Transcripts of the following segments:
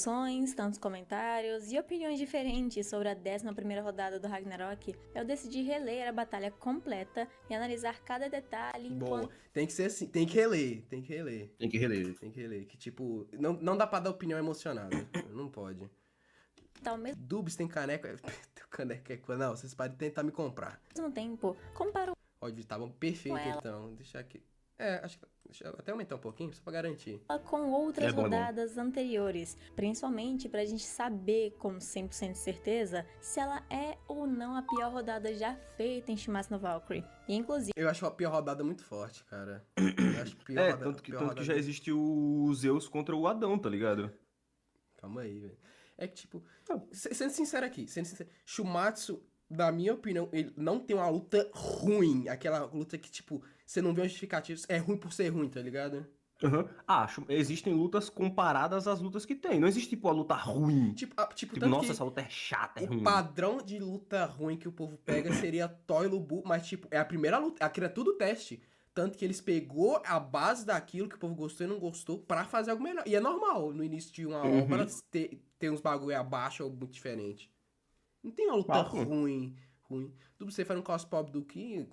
discussões, tantos comentários e opiniões diferentes sobre a 11ª rodada do Ragnarok, eu decidi reler a batalha completa e analisar cada detalhe Boa. enquanto... Tem que ser assim, tem que reler. Tem que reler. Que tipo, não dá pra dar opinião emocionada. Não pode. ao Dubs tem caneca. Caneca é coisa. Não, vocês podem tentar me comprar. mesmo tempo comparo Óbvio, tá bom, perfeito Com ela. então. Deixa aqui. Acho que. Deixa eu até aumentar um pouquinho, só pra garantir. ela com outras É bom. rodadas anteriores, principalmente pra gente saber com 100% de certeza se ela é ou não a pior rodada já feita em Shimatsu no Valkyrie. E inclusive, Eu acho a pior rodada muito forte, cara. Eu acho pior rodada- Tanto pior que rodada- já existe o Zeus contra o Adão, tá ligado? Calma aí, velho. É que, tipo, sendo sincero aqui, Shumatsu, na minha opinião, ele não tem uma luta ruim. Aquela luta que, tipo, você não vê uma justificativa. É ruim por ser ruim, tá ligado? Aham. Acho. Existem lutas comparadas às lutas que tem. Não existe, tipo, a luta ruim. Tipo, Tipo, tanto nossa, que essa luta é chata, é o ruim. padrão de luta ruim que o povo pega seria Toy Lubu, mas, tipo, é a primeira luta. Aquilo é tudo teste. Tanto que eles pegou a base daquilo que o povo gostou e não gostou pra fazer algo melhor. E é normal, no início de uma obra, ter uns bagulho abaixo ou muito diferente. Não tem uma luta Claro. ruim. Do você faz um cosplay do que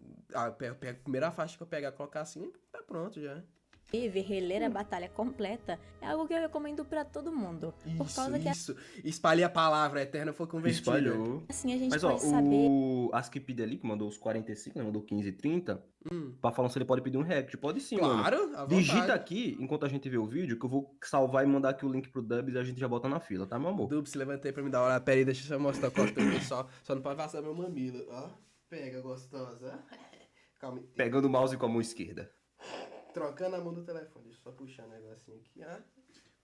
pega a primeira faixa que eu pegar, colocar assim, tá pronto já. reler a batalha completa é algo que eu recomendo pra todo mundo. Por causa que Isso. Espalhei a palavra, a Eterna foi convertida. Espalhou. assim a gente Mas, ó, pode saber... o Askipid ali, que mandou os 45, né? Mandou 15 e 30. Pra falar se ele pode pedir um react. Pode sim, mano. Claro, à vontade. Digita aqui, enquanto a gente vê o vídeo, que eu vou salvar e mandar aqui o link pro Dubs e a gente já bota na fila, tá, meu amor? Dub, se levantei pra me dar hora. Pera aí, deixa eu só mostrar o cosplay pessoal. Só não pode passar meu mamilo, ó. Pega, gostosa. Calma aí. Pegando o mouse com a mão esquerda. Trocando a mão do telefone. Deixa eu só puxar um negocinho aqui, ó.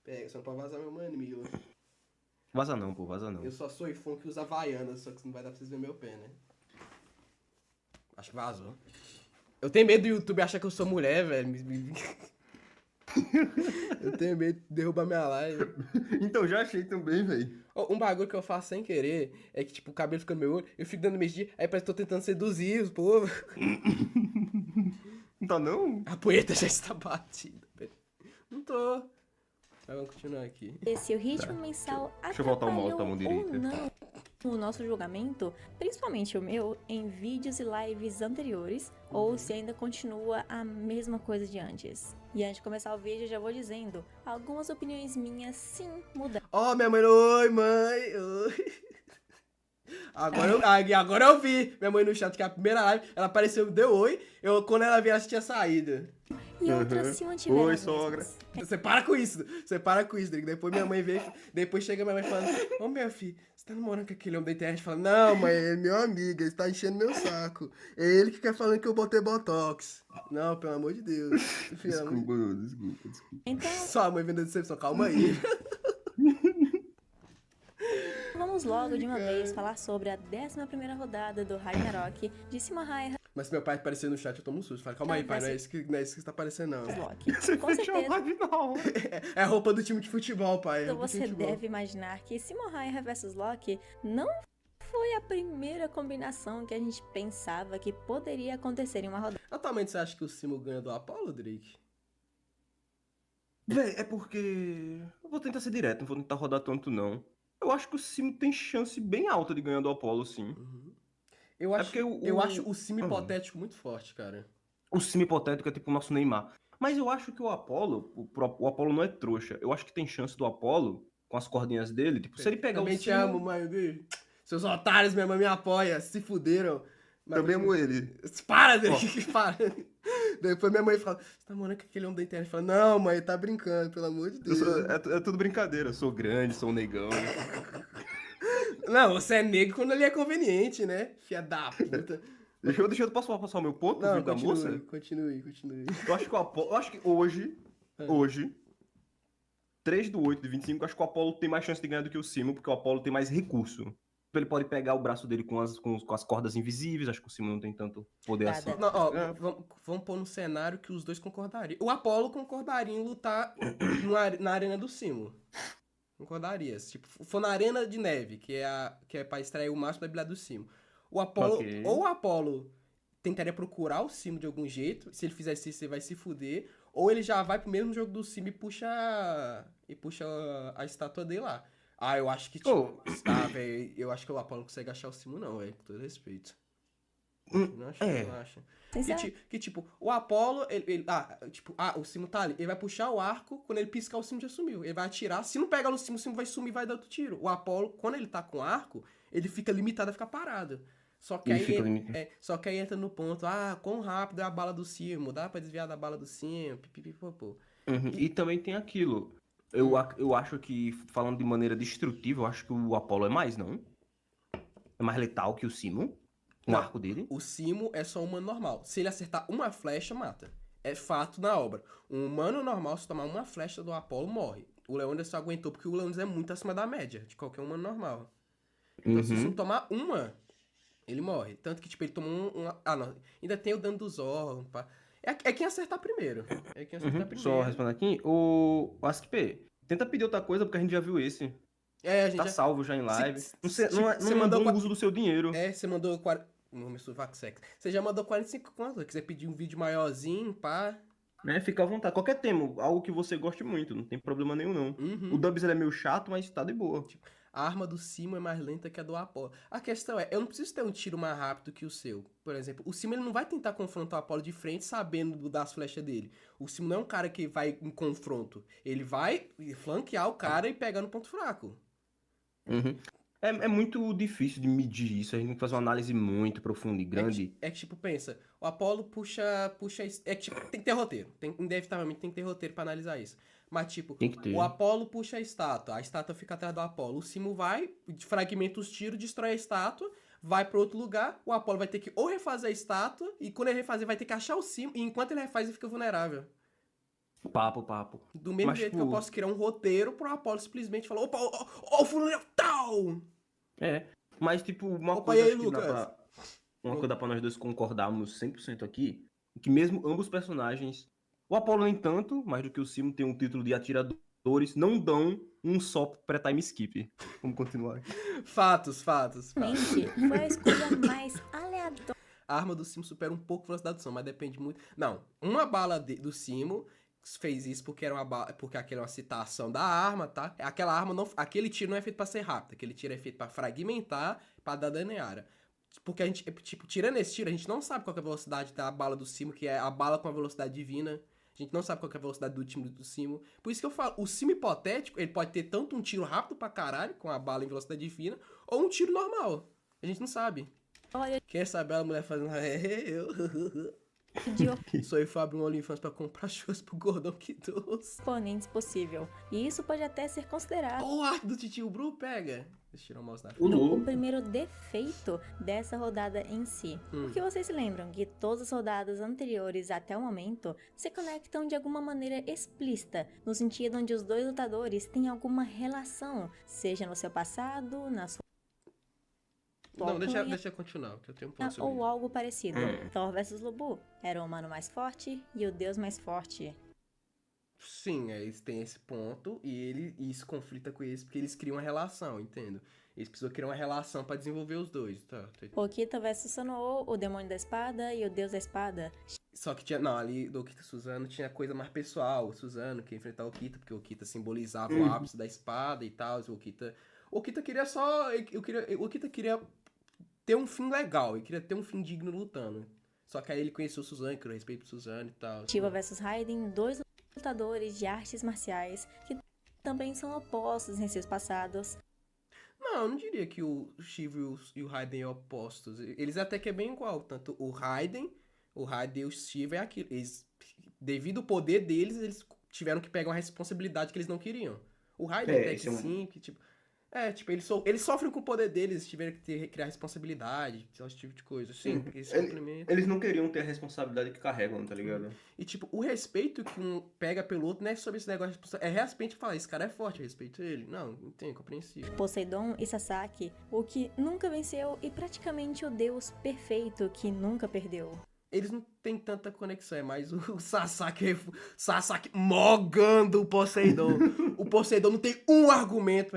Pega, só não pode vazar meu mamilo. Vaza não, pô, vaza não. Eu só sou ifão que usa Havaianas, só que não vai dar pra vocês verem meu pé, né? Acho que vazou. Eu tenho medo do YouTube achar que eu sou mulher, velho. Eu tenho medo de derrubar minha live. Então, já achei também, velho. Um bagulho que eu faço sem querer é que, tipo, o cabelo fica no meu olho, eu fico dando mexidinha, aí parece que tô tentando seduzir os povos. Não tá não? A poeta já está batida. Não tô. Mas vamos continuar aqui. Se o ritmo mensal deixa eu voltar o mouse pra mão atrapalhou ou direita. não o nosso julgamento, principalmente o meu, em vídeos e lives anteriores, ou se ainda continua a mesma coisa de antes. E antes de começar o vídeo, eu já vou dizendo, algumas opiniões minhas sim mudaram. Ó, minha mãe, oi, mãe. Oi. Agora eu vi minha mãe no chat, que a primeira live, ela apareceu, deu oi, quando ela viu, ela já tinha saído. E outras se mantiveram Oi, as sogra. mesmas. Você para com isso, Drigo. Depois minha mãe veio, depois chega minha mãe falando, ô meu filho, você tá namorando com aquele homem da internet? Fala, não, mãe, ele é meu amigo, ele tá enchendo meu saco. É ele que quer falando que eu botei botox. Não, pelo amor de Deus. Desculpa. Então, Sua mãe vendo decepção, calma aí. vamos logo de uma vez falar sobre a 11ª rodada do Ragnarok de Simahai Mas se meu pai aparecer no chat, eu tomo um susto. Fala, calma aí, pai, não é isso que está aparecendo, não. Loki. Você Com fechou a certeza, live na hora. É a roupa do time de futebol, pai. É a roupa do time você de futebol. deve imaginar que Simohai vs Loki não foi a primeira combinação que a gente pensava que poderia acontecer em uma rodada. Atualmente, você acha que o Simo ganha do Apollo, Drake? Véi, é porque... Eu vou tentar ser direto, não vou tentar rodar tanto, não. Eu acho que o Simo tem chance bem alta de ganhar do Apollo, sim. Eu acho, porque eu acho o Simo hipotético muito forte, cara. O Simo hipotético é tipo o nosso Neymar. Mas eu acho que o Apollo, o Apollo não é trouxa. Eu acho que tem chance do Apollo, com as cordinhas dele, tipo, se ele pegar Também o te Simo... amo, mãe. Seus otários, minha mãe me apoia, se fuderam. Mas Também amo ele. Para, Drake, para. Depois minha mãe fala, você tá namorando com aquele homem da internet? Fala, não, mãe, tá brincando, pelo amor de Deus. É tudo brincadeira. Eu sou grande, sou um negão. Não, você é negro quando ele é conveniente, né? Filha da puta. Deixa eu passar o meu ponto no Não, vídeo da moça? continue. Eu acho que hoje, 3/8/25, acho que o Apollo tem mais chance de ganhar do que o Simo, porque o Apollo tem mais recurso. Ele pode pegar o braço dele com as cordas invisíveis, acho que o Simo não tem tanto poder assim. Nada. Não, ó, vamos pôr no cenário que os dois concordariam. O Apollo concordaria em lutar na arena do Simo. Concordaria. Tipo, for na arena de neve, que é pra extrair o máximo da habilidade do Simo. O Apollo, Ok. ou o Apollo tentaria procurar o Simo de algum jeito, se ele fizesse isso, você vai se fuder, ou ele já vai pro mesmo jogo do Simo e puxa e puxa a estátua dele lá. Ah, eu acho que, Ô. tipo... Ah, velho, eu acho que o Apolo não consegue achar o Simo, não, velho, com todo respeito. Não acho, É. não acha. Sincero. Que, tipo, o Apolo, o Simo tá ali. Ele vai puxar o arco, quando ele piscar, o Simo já sumiu. Ele vai atirar. Se não pegar no Simo, o Simo vai sumir e vai dar outro tiro. O Apolo, quando ele tá com arco, ele fica limitado a ficar parado. Só que Ele aí, fica limitado. só que aí entra no ponto, quão rápido é a bala do Simo? Dá pra desviar da bala do Simo? Pipipipopô. Uhum. E também tem aquilo. Eu acho que, falando de maneira destrutiva, eu acho que o Apollo é mais, não? É mais letal que o Simo? Com o Não. arco dele? O Simo é só um humano normal. Se ele acertar uma flecha, mata. É fato na obra. Um humano normal, se tomar uma flecha do Apolo, morre. O Leônidas só aguentou porque o Leônidas é muito acima da média de qualquer humano normal. Então, se o Simo tomar uma, ele morre. Tanto que, tipo, ele tomou não. Ainda tem o dano dos órgãos, pá. É quem acertar primeiro. É quem acertar primeiro. Só respondendo aqui, o AskP, tenta pedir outra coisa, porque a gente já viu esse. A gente Tá salvo já em live. Você Não mandou mandou o uso do seu dinheiro. você mandou... Não, meu sovaco sexo. Você já mandou 45 contas. Se quiser pedir um vídeo maiorzinho, pá... Fica à vontade. Qualquer tema, algo que você goste muito, não tem problema nenhum, não. O Dubs ele é meio chato, mas tá de boa. A arma do Simo é mais lenta que a do Apolo. A questão é, eu não preciso ter um tiro mais rápido que o seu. Por exemplo, o Simo ele não vai tentar confrontar o Apolo de frente sabendo das flechas dele. O Simo não é um cara que vai em confronto. Ele vai flanquear o cara e pegar no ponto fraco. É muito difícil de medir isso, a gente tem que fazer uma análise muito profunda e grande. É que tipo, pensa, o Apolo puxa... É que tipo, tem que ter roteiro. Inevitavelmente tem que ter roteiro pra analisar isso. Mas tipo, Tem que ter. o Apolo puxa a estátua fica atrás do Apolo. O Simo vai, fragmenta os tiros, destrói a estátua, vai pra outro lugar, o Apolo vai ter que ou refazer a estátua, e quando ele refazer vai ter que achar o Simo, e enquanto ele refaz ele fica vulnerável. Papo. Do mesmo Mas, jeito tipo, que eu posso criar um roteiro pro Apolo simplesmente falar, opa, ó o fulano tal! Mas tipo, uma Opa, coisa e aí, acho que Lucas? uma coisa dá pra nós dois concordarmos 100% aqui, é que mesmo ambos personagens, o Apollo nem tanto, mais do que o Simo tem um título de atiradores, não dão um só pré-time skip. Vamos continuar aqui. Fatos. Realmente, foi a escolha mais aleatória. A arma do Simo supera um pouco a velocidade do som, mas depende muito. Não, uma bala do Simo fez isso porque porque aquela é uma citação da arma, tá? Aquela arma não, aquele tiro não é feito pra ser rápido, aquele tiro é feito pra fragmentar, pra dar dano em área. Porque a gente, tipo, tirando esse tiro, a gente não sabe qual que é a velocidade da bala do Simo, que é a bala com a velocidade divina. A gente não sabe qual que é a velocidade do time do Simo. Por isso que eu falo, o Simo hipotético, ele pode ter tanto um tiro rápido pra caralho, com a bala em velocidade divina, ou um tiro normal. A gente não sabe. Quem sabe a mulher fazendo... Só eu fui abrir um OnlyFans pra comprar churras pro gordão que doce. Oponentes possível. E isso pode até ser considerado O arco do titio Bru pega. Deixa eu tirar o mouse da o primeiro defeito dessa rodada em si. Porque vocês se lembram que todas as rodadas anteriores até o momento se conectam de alguma maneira explícita, no sentido onde os dois lutadores têm alguma relação, seja no seu passado, na sua Não, deixa eu continuar, que eu tenho um ponto sobre ou isso. algo parecido. Thor vs Lobu era o humano mais forte e o deus mais forte. Sim, eles têm esse ponto e isso conflita com eles porque eles criam uma relação, entendo. Eles precisam criar uma relação pra desenvolver os dois, tá? Okita vs Sanoo, o demônio da espada e o deus da espada. Só que ali do Okita e Suzano tinha coisa mais pessoal. O Suzano queria enfrentar o Okita, porque o Okita simbolizava o ápice da espada e tal. O Okita queria só... O Okita queria ter um fim legal, ele queria ter um fim digno lutando. Só que aí ele conheceu o Suzano, criou respeito pro Suzano e tal. Shiva vs Raiden, dois lutadores de artes marciais que também são opostos em seus passados. Não, eu não diria que o Shiva e o Raiden são opostos. Eles até que é bem igual. Tanto o Raiden e o Shiva é aquilo. Devido ao poder deles, eles tiveram que pegar uma responsabilidade que eles não queriam. O Raiden até que sim, que tipo... eles sofrem com o poder deles, eles tiveram que criar responsabilidade, esse tipo de coisa. Sim, eles não queriam ter a responsabilidade que carregam, tá ligado? E tipo, o respeito que um pega pelo outro não é sobre esse negócio de responsabilidade. É respeito falar, esse cara é forte, eu respeito ele. Não tem, compreensível. Poseidon e Sasaki, o que nunca venceu e praticamente o deus perfeito que nunca perdeu. Eles não têm tanta conexão, é mais o Sasaki mogando o Poseidon. O Poseidon não tem um argumento.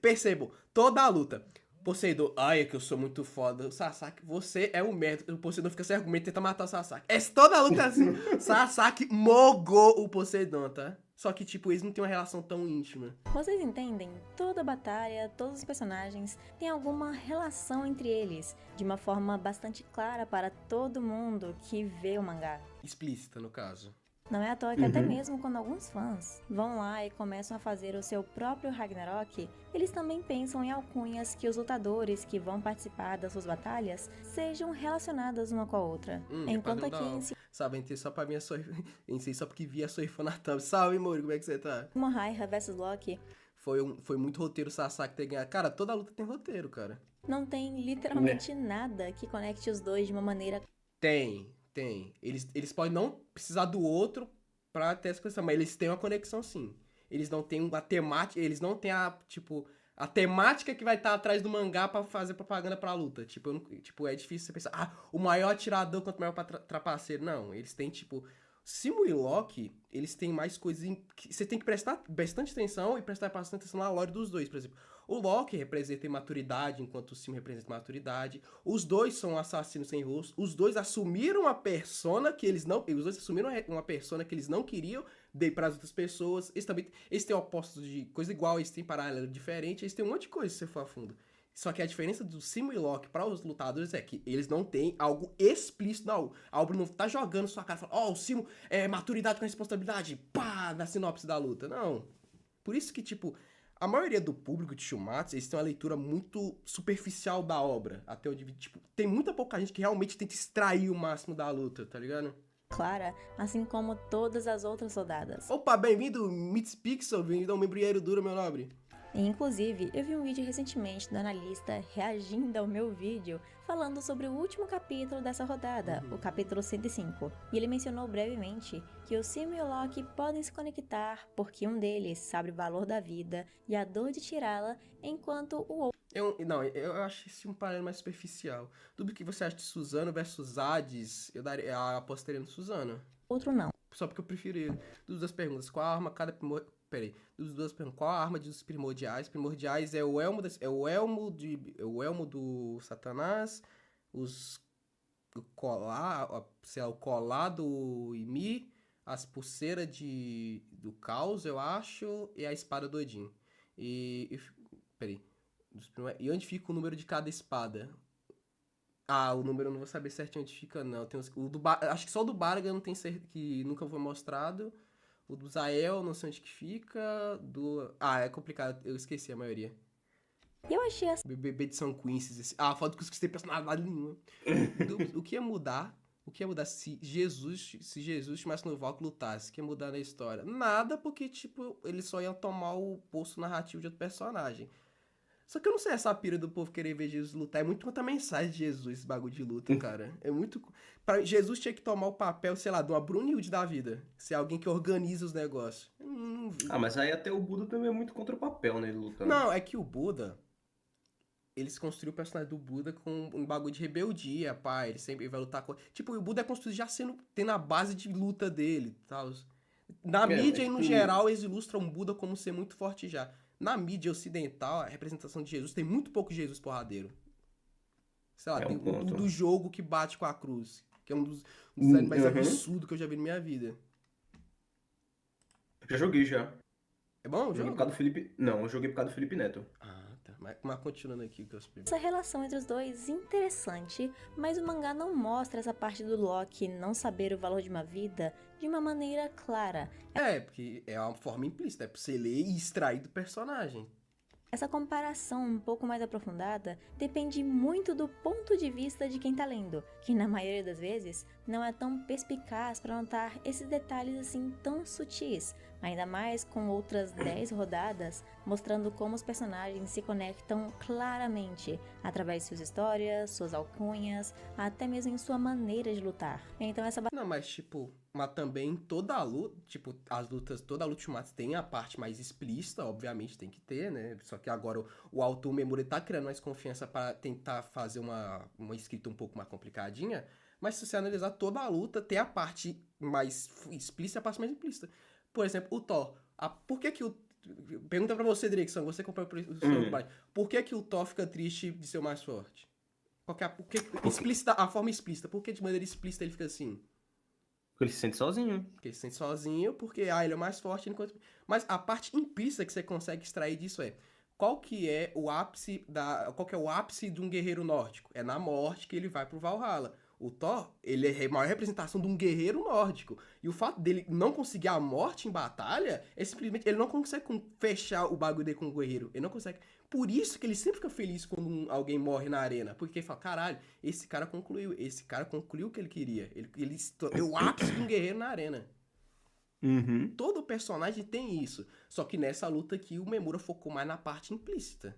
Percebam, toda a luta. Poseidon, ai, é que eu sou muito foda. O Sasaki, você é um merda. O Poseidon fica sem argumento e tenta matar o Sasaki. Toda a luta é assim. Sasaki mogou o Poseidon, tá? Só que, tipo, eles não têm uma relação tão íntima. Vocês entendem? Toda batalha, todos os personagens têm alguma relação entre eles, de uma forma bastante clara para todo mundo que vê o mangá. Explícita, no caso. Não é à toa que até mesmo quando alguns fãs vão lá e começam a fazer o seu próprio Ragnarok, eles também pensam em alcunhas que os lutadores que vão participar das suas batalhas sejam relacionadas uma com a outra. Enquanto aqui em Sabe, entrei só pra minha entrei só porque vi a Soifã na thumb. Salve, Mori, como é que você tá? Mohaira vs Loki Foi muito roteiro Sasaki ter ganhado. Cara, toda luta tem roteiro, cara. não tem literalmente nada que conecte os dois de uma maneira. Tem. Eles podem não precisar do outro pra ter essa conexão, mas eles têm uma conexão sim. Eles não têm uma temática, eles não têm a temática que vai estar atrás do mangá pra fazer propaganda pra luta. Tipo, é difícil você pensar, o maior atirador contra o maior trapaceiro. Não, eles têm, tipo... Simo e Loki, eles têm mais coisas que você tem que prestar bastante atenção e prestar bastante atenção na lore dos dois, por exemplo. O Loki representa imaturidade, enquanto o Simo representa maturidade. Os dois são assassinos sem rosto. Os dois assumiram a persona que eles não... Os dois assumiram uma persona que eles não queriam para as outras pessoas. Eles têm opostos de coisa igual, eles têm paralelo diferente, eles têm um monte de coisa se você for a fundo. Só que a diferença do Simo e Loki para os lutadores é que eles não têm algo explícito. Não, a obra não tá jogando sua cara e falando, o Simo é maturidade com responsabilidade, pá, na sinopse da luta. Não. Por isso que, tipo, a maioria do público de Shumatsu, eles têm uma leitura muito superficial da obra. Até onde, tipo, tem muita pouca gente que realmente tenta extrair o máximo da luta, tá ligado? Clara, assim como todas as outras rodadas. Opa, bem-vindo, Mitspixel, bem-vindo ao Membro Duro, meu nobre. E, inclusive, eu vi um vídeo recentemente do analista reagindo ao meu vídeo, falando sobre o último capítulo dessa rodada, o capítulo 105. E ele mencionou brevemente que o Simo e o Loki podem se conectar porque um deles sabe o valor da vida e a dor de tirá-la, enquanto o outro... Eu acho esse um paralelo mais superficial. Tudo que você acha de Suzano versus Hades, eu apostaria no Suzano. Outro não. Só porque eu prefiro ele. Duas perguntas. Qual a arma cada primordial... Peraí. Duas perguntas. Qual a arma dos primordiais? Primordiais é o elmo do Satanás, o colar do Ymir, as pulseiras do caos, eu acho, e a espada do Odin. Peraí. E onde fica o número de cada espada? O número eu não vou saber certinho onde fica, não. Acho que só o do Barga não tem que nunca foi mostrado. O do Zael, não sei onde que fica. É complicado, eu esqueci a maioria. Eu achei assim. Bebê de São Quincy. Foda que eu esqueci personalidade nenhuma. O que ia mudar? Se Jesus tivesse no Valk lutasse? O que ia mudar na história? Nada, porque, tipo, eles só iam tomar o posto narrativo de outro personagem. Só que eu não sei essa pira do povo querer ver Jesus lutar. É muito quanto a mensagem de Jesus, esse bagulho de luta, cara. É muito... Jesus tinha que tomar o papel, sei lá, de uma Brunilde da vida. Ser alguém que organiza os negócios. Mas aí até o Buda também é muito contra o papel, né, ele lutando. Não, é que o Buda... Eles construíram o personagem do Buda com um bagulho de rebeldia, pá. Ele sempre vai lutar com... Tipo, o Buda é construído já tendo a base de luta dele, tal. Na mídia, no geral, eles ilustram o Buda como ser muito forte já. Na mídia ocidental, a representação de Jesus tem muito pouco Jesus porradeiro. Sei lá, tem o do jogo que bate com a cruz. Que é um dos designs mais absurdos que eu já vi na minha vida. Já joguei já. É bom o jogo? Por causa do Felipe... Não, eu joguei por causa do Felipe Neto. Tá. Mas continuando aqui que eu explico. Essa relação entre os dois interessante, mas o mangá não mostra essa parte do Loki não saber o valor de uma vida de uma maneira clara. Porque é uma forma implícita, é pra você ler e extrair do personagem. Essa comparação um pouco mais aprofundada depende muito do ponto de vista de quem tá lendo, que na maioria das vezes não é tão perspicaz para notar esses detalhes assim tão sutis, ainda mais com outras 10 rodadas mostrando como os personagens se conectam claramente através de suas histórias, suas alcunhas, até mesmo em sua maneira de lutar. Então essa Não, mas tipo, mas também toda a luta, tipo, toda a luta Shumatsu tem a parte mais explícita, obviamente tem que ter, né? Só que agora o autor Memori tá criando mais confiança para tentar fazer uma escrita um pouco mais complicadinha, mas se você analisar toda a luta, tem a parte mais explícita e a parte mais implícita. Por exemplo, o Thor. Por que Pergunta pra você, Drixon, você comprou o seu Combate. Por que o Thor fica triste de ser o mais forte? Qual que é a forma explícita. Por que de maneira explícita ele fica assim? Porque ele se sente sozinho. Porque ele se sente sozinho, porque ele é o mais forte. Mas a parte implícita que você consegue extrair disso é... Qual que é o ápice de um guerreiro nórdico? É na morte que ele vai pro Valhalla. O Thor, ele é a maior representação de um guerreiro nórdico. E o fato dele não conseguir a morte em batalha é simplesmente... Ele não consegue fechar o bagulho dele com o guerreiro. Ele não consegue... Por isso que ele sempre fica feliz quando alguém morre na arena. Porque ele fala, caralho, esse cara concluiu o que ele queria. Ele é o ápice de um guerreiro na arena. Uhum. Todo personagem tem isso. Só que nessa luta aqui, o Memura focou mais na parte implícita.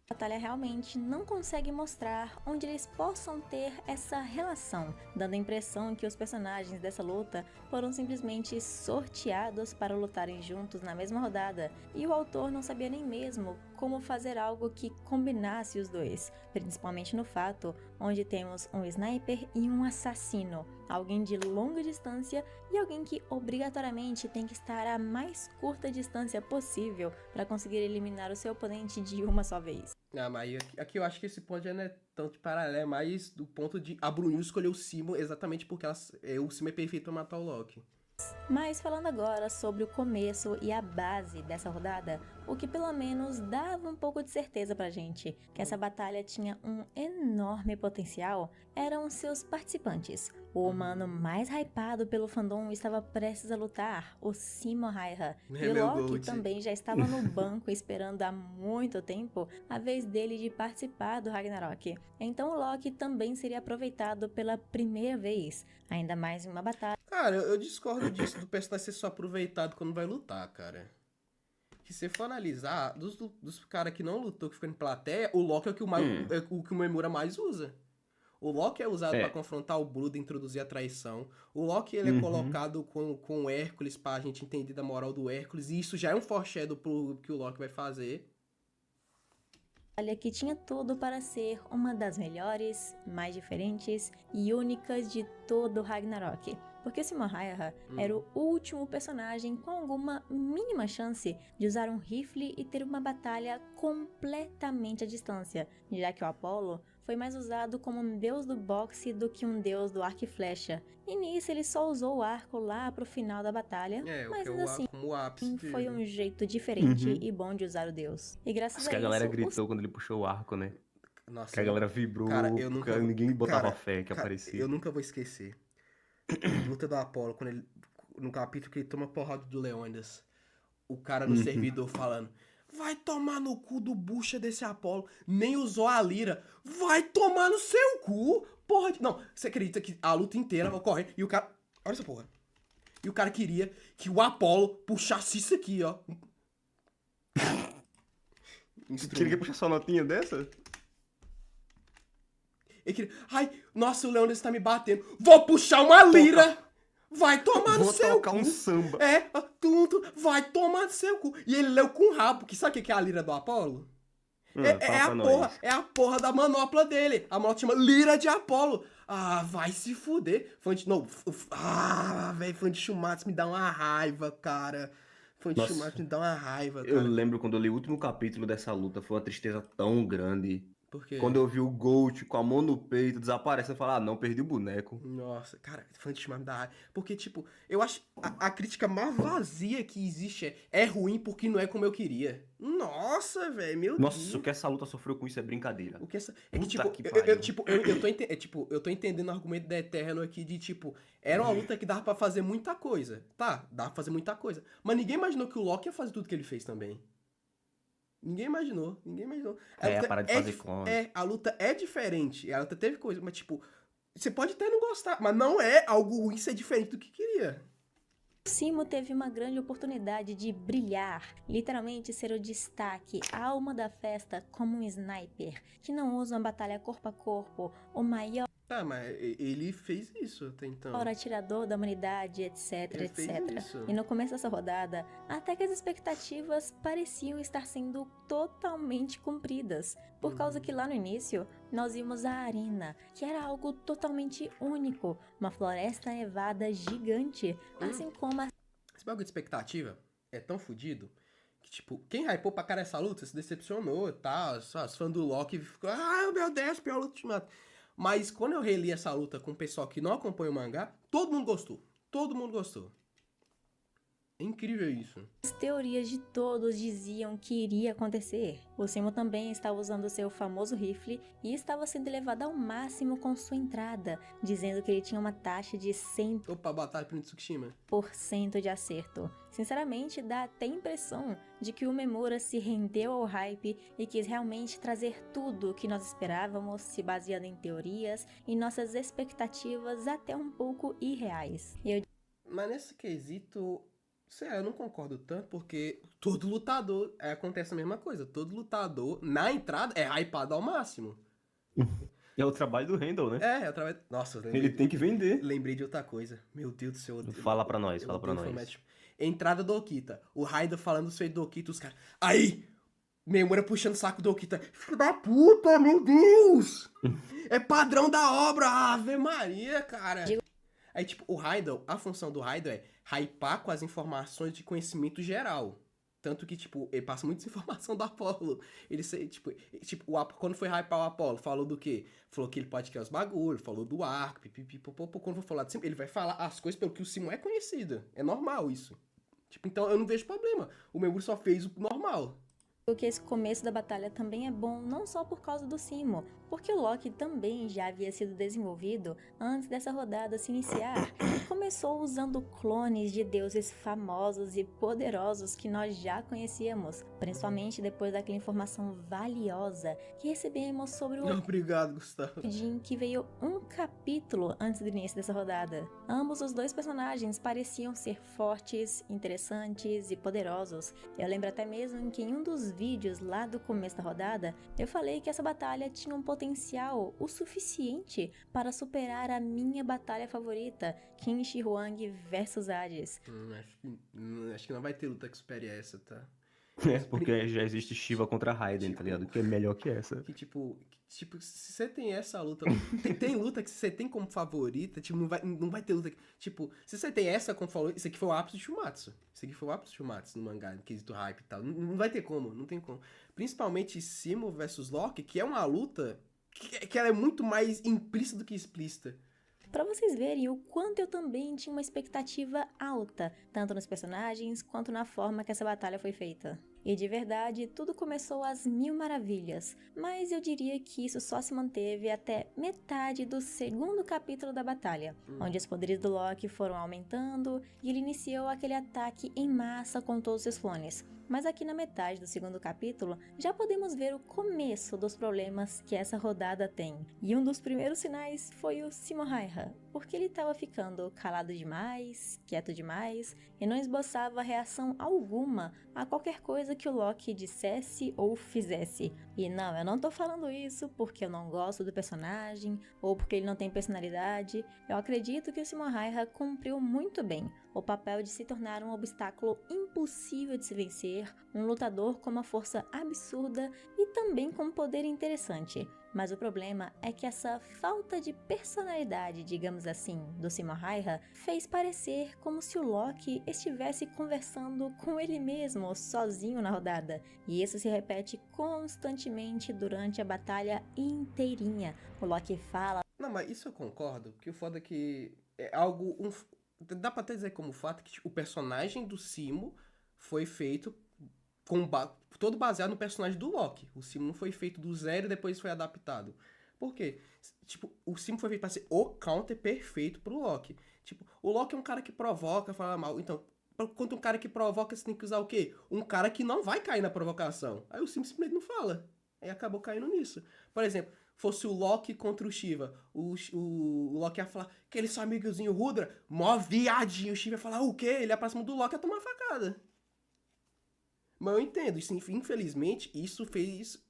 A batalha realmente não consegue mostrar onde eles possam ter essa relação, dando a impressão que os personagens dessa luta foram simplesmente sorteados para lutarem juntos na mesma rodada, e o autor não sabia nem mesmo como fazer algo que combinasse os dois, principalmente no fato onde temos um sniper e um assassino, alguém de longa distância e alguém que obrigatoriamente tem que estar a mais curta distância possível para conseguir eliminar o seu oponente de uma só vez. Ah, mas aqui eu acho que esse ponto já não é tanto de paralelo, é mais do ponto de a Brunilda escolheu o Simo exatamente porque o Simo é perfeito pra matar o Loki. Mas falando agora sobre o começo e a base dessa rodada, o que pelo menos dava um pouco de certeza pra gente que essa batalha tinha um enorme potencial eram seus participantes. O humano mais hypado pelo fandom estava prestes a lutar, o Simo Häyhä, e o Loki também já estava no banco esperando há muito tempo a vez dele de participar do Ragnarok. Então o Loki também seria aproveitado pela primeira vez, ainda mais em uma batalha. Cara, eu discordo disso, do personagem ser só aproveitado quando vai lutar, cara. Que se você for analisar, dos caras que não lutou, que ficam em plateia, o Loki é o que o Memura mais usa. O Loki é usado pra confrontar o Bruto e introduzir a traição. O Loki ele é colocado com o Hércules pra gente entender da moral do Hércules. E isso já é um foreshadow pro que o Loki vai fazer. Que tinha tudo para ser uma das melhores, mais diferentes e únicas de todo o Ragnarok. Porque Simo Häyhä era o último personagem com alguma mínima chance de usar um rifle e ter uma batalha completamente à distância, já que o Apollo foi mais usado como um deus do boxe do que um deus do arco e flecha. E nisso ele só usou o arco lá pro final da batalha, mas ainda assim foi um jeito diferente e bom de usar o deus. E graças Acho a que a isso, galera gritou quando ele puxou o arco, né? Nossa, que a galera vibrou, cara, ninguém botava fé que aparecia. Eu nunca vou esquecer. Luta do Apollo, quando ele, no capítulo que ele toma porrada do Leônidas. O cara no servidor falando: vai tomar no cu do bucha desse Apollo. Nem usou a lira. Vai tomar no seu cu. Porra de... Não, você acredita que a luta inteira ocorre e o cara... Olha essa porra. E o cara queria que o Apollo puxasse isso aqui, ó. Você queria puxar sua notinha dessa? Ele queria... Ai, nossa, o Leônidas tá me batendo. Vou puxar uma lira. Vai tomar no seu cu. Vou tocar um samba. Tudo. Vai tomar no seu cu. E ele leu com o rabo, porque sabe o que é a lira do Apolo? É a porra da manopla dele. A manopla chama Lira de Apolo. Ah, vai se fuder. Velho, fã de Shumatsu me dá uma raiva, cara. Fã de Shumatsu me dá uma raiva, cara. Eu lembro quando eu li o último capítulo dessa luta, foi uma tristeza tão grande. Por quê? Quando eu vi o Gold com a mão no peito, desaparece, eu falo, não, perdi o boneco. Nossa, cara, fã de Shumatsu me dá raiva. Porque, tipo, eu acho a crítica mais vazia que existe é ruim porque não é como eu queria. Nossa, velho, meu Deus. Nossa, o que essa luta sofreu com isso é brincadeira. O que essa... É que, eu tô entendendo o argumento da Eterno aqui de, tipo, era uma luta que dava pra fazer muita coisa. Tá, dava pra fazer muita coisa. Mas ninguém imaginou que o Loki ia fazer tudo que ele fez também. Ninguém imaginou. Parar de fazer clone. A luta é diferente. A luta teve coisa, mas, tipo, você pode até não gostar, mas não é algo ruim ser diferente do que queria. Simo teve uma grande oportunidade de brilhar, literalmente ser o destaque, a alma da festa como um sniper, que não usa uma batalha corpo a corpo, o maior Tá, mas ele fez isso até então. atirador da humanidade, etc, Ele etc. fez isso. E no começo dessa rodada, até que as expectativas pareciam estar sendo totalmente cumpridas, por causa que lá no início, nós vimos a arena, que era algo totalmente único, uma floresta nevada gigante, assim como a... Esse bagulho de expectativa é tão fodido Que, tipo, quem hypou pra cara essa luta se decepcionou e tal. Os fãs do Loki ficou, meu Deus, pior luta do Ultimato. Mas quando eu reli essa luta com o pessoal que não acompanha o mangá, todo mundo gostou. Todo mundo gostou. É incrível isso. As teorias de todos diziam que iria acontecer. O Simo também estava usando seu famoso rifle e estava sendo elevado ao máximo com sua entrada, dizendo que ele tinha uma taxa de 100% Opa, batalha pro Tsukishima. de acerto. Sinceramente, dá até a impressão de que o Memura se rendeu ao hype e quis realmente trazer tudo o que nós esperávamos, se baseando em teorias e nossas expectativas até um pouco irreais. Mas nesse quesito, sei lá, eu não concordo tanto, porque todo lutador acontece a mesma coisa. Todo lutador, na entrada, é hypado ao máximo. É o trabalho do Randall, né? É através. Nossa, eu Ele tem que vender. lembrei de outra coisa. Meu Deus do céu. Fala pra nós, eu fala pra odeio nós. formato. Entrada do Okita. O Raida falando dos feitos do Okita, os caras. Aí! Memura puxando o saco do Okita. Filho da puta, meu Deus! É padrão da obra, Ave Maria, cara. Aí, tipo, o Raida, a função do Raida é hypar com as informações de conhecimento geral. Tanto que, tipo, ele passa muita informação do Apollo. Ele, quando foi hypar o Apollo, falou do quê? Falou que ele pode criar os bagulhos, falou do arco, pipipipopopô. Quando for falar de Simo, ele vai falar as coisas pelo que o Simo é conhecido. É normal isso. Tipo, então eu não vejo problema. O Memura só fez o normal. Que esse começo da batalha também é bom não só por causa do Simo, porque o Loki também já havia sido desenvolvido antes dessa rodada se iniciar e começou usando clones de deuses famosos e poderosos que nós já conhecíamos, principalmente depois daquela informação valiosa que recebemos sobre o Obrigado, Gustavo. Jin, que veio um capítulo antes do início dessa rodada. Ambos os dois personagens pareciam ser fortes, interessantes e poderosos. Eu lembro até mesmo que em um dos vídeos lá do começo da rodada, eu falei que essa batalha tinha um potencial o suficiente para superar a minha batalha favorita, Qin Shi Huang vs Hades. Acho que não vai ter luta que supere essa, tá? É, porque já existe Shiva contra Raiden, tá ligado? Que é melhor que essa. Que tipo, se você tem essa luta. Tem luta que você tem como favorita, tipo, não vai ter luta que. Tipo, se você tem essa como favorita, isso aqui foi o ápice de Shumatsu. Isso aqui foi o ápice de Shumatsu no mangá, no quesito hype e tal. Não vai ter como, não tem como. Principalmente Simo versus Loki, que é uma luta que ela é muito mais implícita do que explícita. Pra vocês verem o quanto eu também tinha uma expectativa alta, tanto nos personagens quanto na forma que essa batalha foi feita. E de verdade, tudo começou às mil maravilhas, mas eu diria que isso só se manteve até metade do segundo capítulo da batalha, onde os poderes do Loki foram aumentando e ele iniciou aquele ataque em massa com todos os seus clones. Mas aqui na metade do segundo capítulo, já podemos ver o começo dos problemas que essa rodada tem. E um dos primeiros sinais foi o Simo Häyhä, porque ele estava ficando calado demais, quieto demais, e não esboçava reação alguma a qualquer coisa que o Loki dissesse ou fizesse. E não, eu não tô falando isso porque eu não gosto do personagem, ou porque ele não tem personalidade. Eu acredito que o Simo Häyhä cumpriu muito bem o papel de se tornar um obstáculo impossível de se vencer, um lutador com uma força absurda e também com um poder interessante. Mas o problema é que essa falta de personalidade, digamos assim, do Simo Häyhä fez parecer como se o Loki estivesse conversando com ele mesmo, sozinho na rodada. E isso se repete constantemente durante a batalha inteirinha. O Loki fala... Não, mas isso eu concordo, porque o foda é que é algo... Dá pra até dizer como fato que tipo, o personagem do Simo foi feito todo baseado no personagem do Loki. O Simo não foi feito do zero e depois foi adaptado. Por quê? Tipo, o Simo foi feito pra ser o counter perfeito pro Loki. Tipo, o Loki é um cara que provoca, fala mal. Então, quanto um cara que provoca, você tem que usar o quê? Um cara que não vai cair na provocação. Aí o Simo simplesmente não fala. Aí acabou caindo nisso. Por exemplo, fosse o Loki contra o Shiva. O Loki ia falar, aquele seu amigozinho Rudra, mó viadinho. O Shiva ia falar, o quê? Ele ia pra cima do Loki e ia tomar facada. Mas eu entendo, isso, infelizmente, isso fez...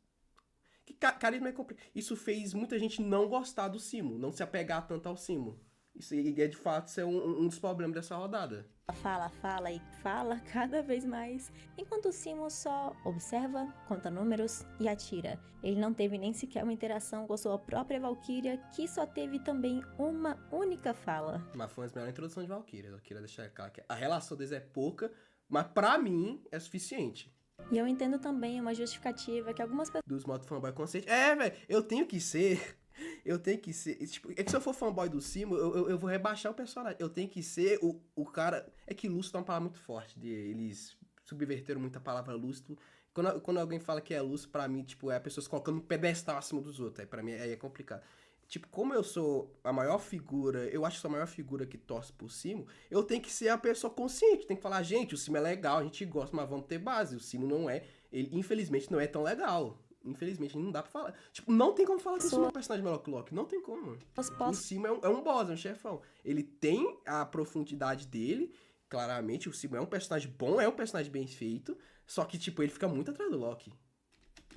Carisma é isso fez muita gente não gostar do Simo, não se apegar tanto ao Simo. Isso é de fato ser um dos problemas dessa rodada. Fala e fala cada vez mais, enquanto o Simo só observa, conta números e atira. Ele não teve nem sequer uma interação com a sua própria Valkyria, que só teve também uma única fala. Mas foi a melhor introdução de Valkyria. Eu queria deixar claro que a relação deles é pouca, mas pra mim é suficiente. E eu entendo também uma justificativa que algumas pessoas Dos motos fanboy consciente. É, velho, eu tenho que ser. Eu tenho que ser. Tipo, é que se eu for fanboy do Simo, eu vou rebaixar o personagem. Eu tenho que ser o cara. É que lúcido é uma palavra muito forte. Eles subverteram muito a palavra lúcido. Quando alguém fala que é lúcido, pra mim, tipo, é a pessoa se colocando um pedestal acima dos outros. Aí pra mim aí é complicado. Tipo, como eu sou a maior figura, eu acho que sou a maior figura que torce por Simo, eu tenho que ser a pessoa consciente. Tem que falar, gente, o Simo é legal, a gente gosta, mas vamos ter base. O Simo não é. Ele, infelizmente, não é tão legal. Infelizmente, não dá pra falar. Tipo, não tem como falar que o Simo é um personagem melhor que o Loki. Não tem como. O possam Simo é um boss, é um chefão. Ele tem a profundidade dele, claramente. O Simo é um personagem bom, é um personagem bem feito. Só que, tipo, ele fica muito atrás do Loki.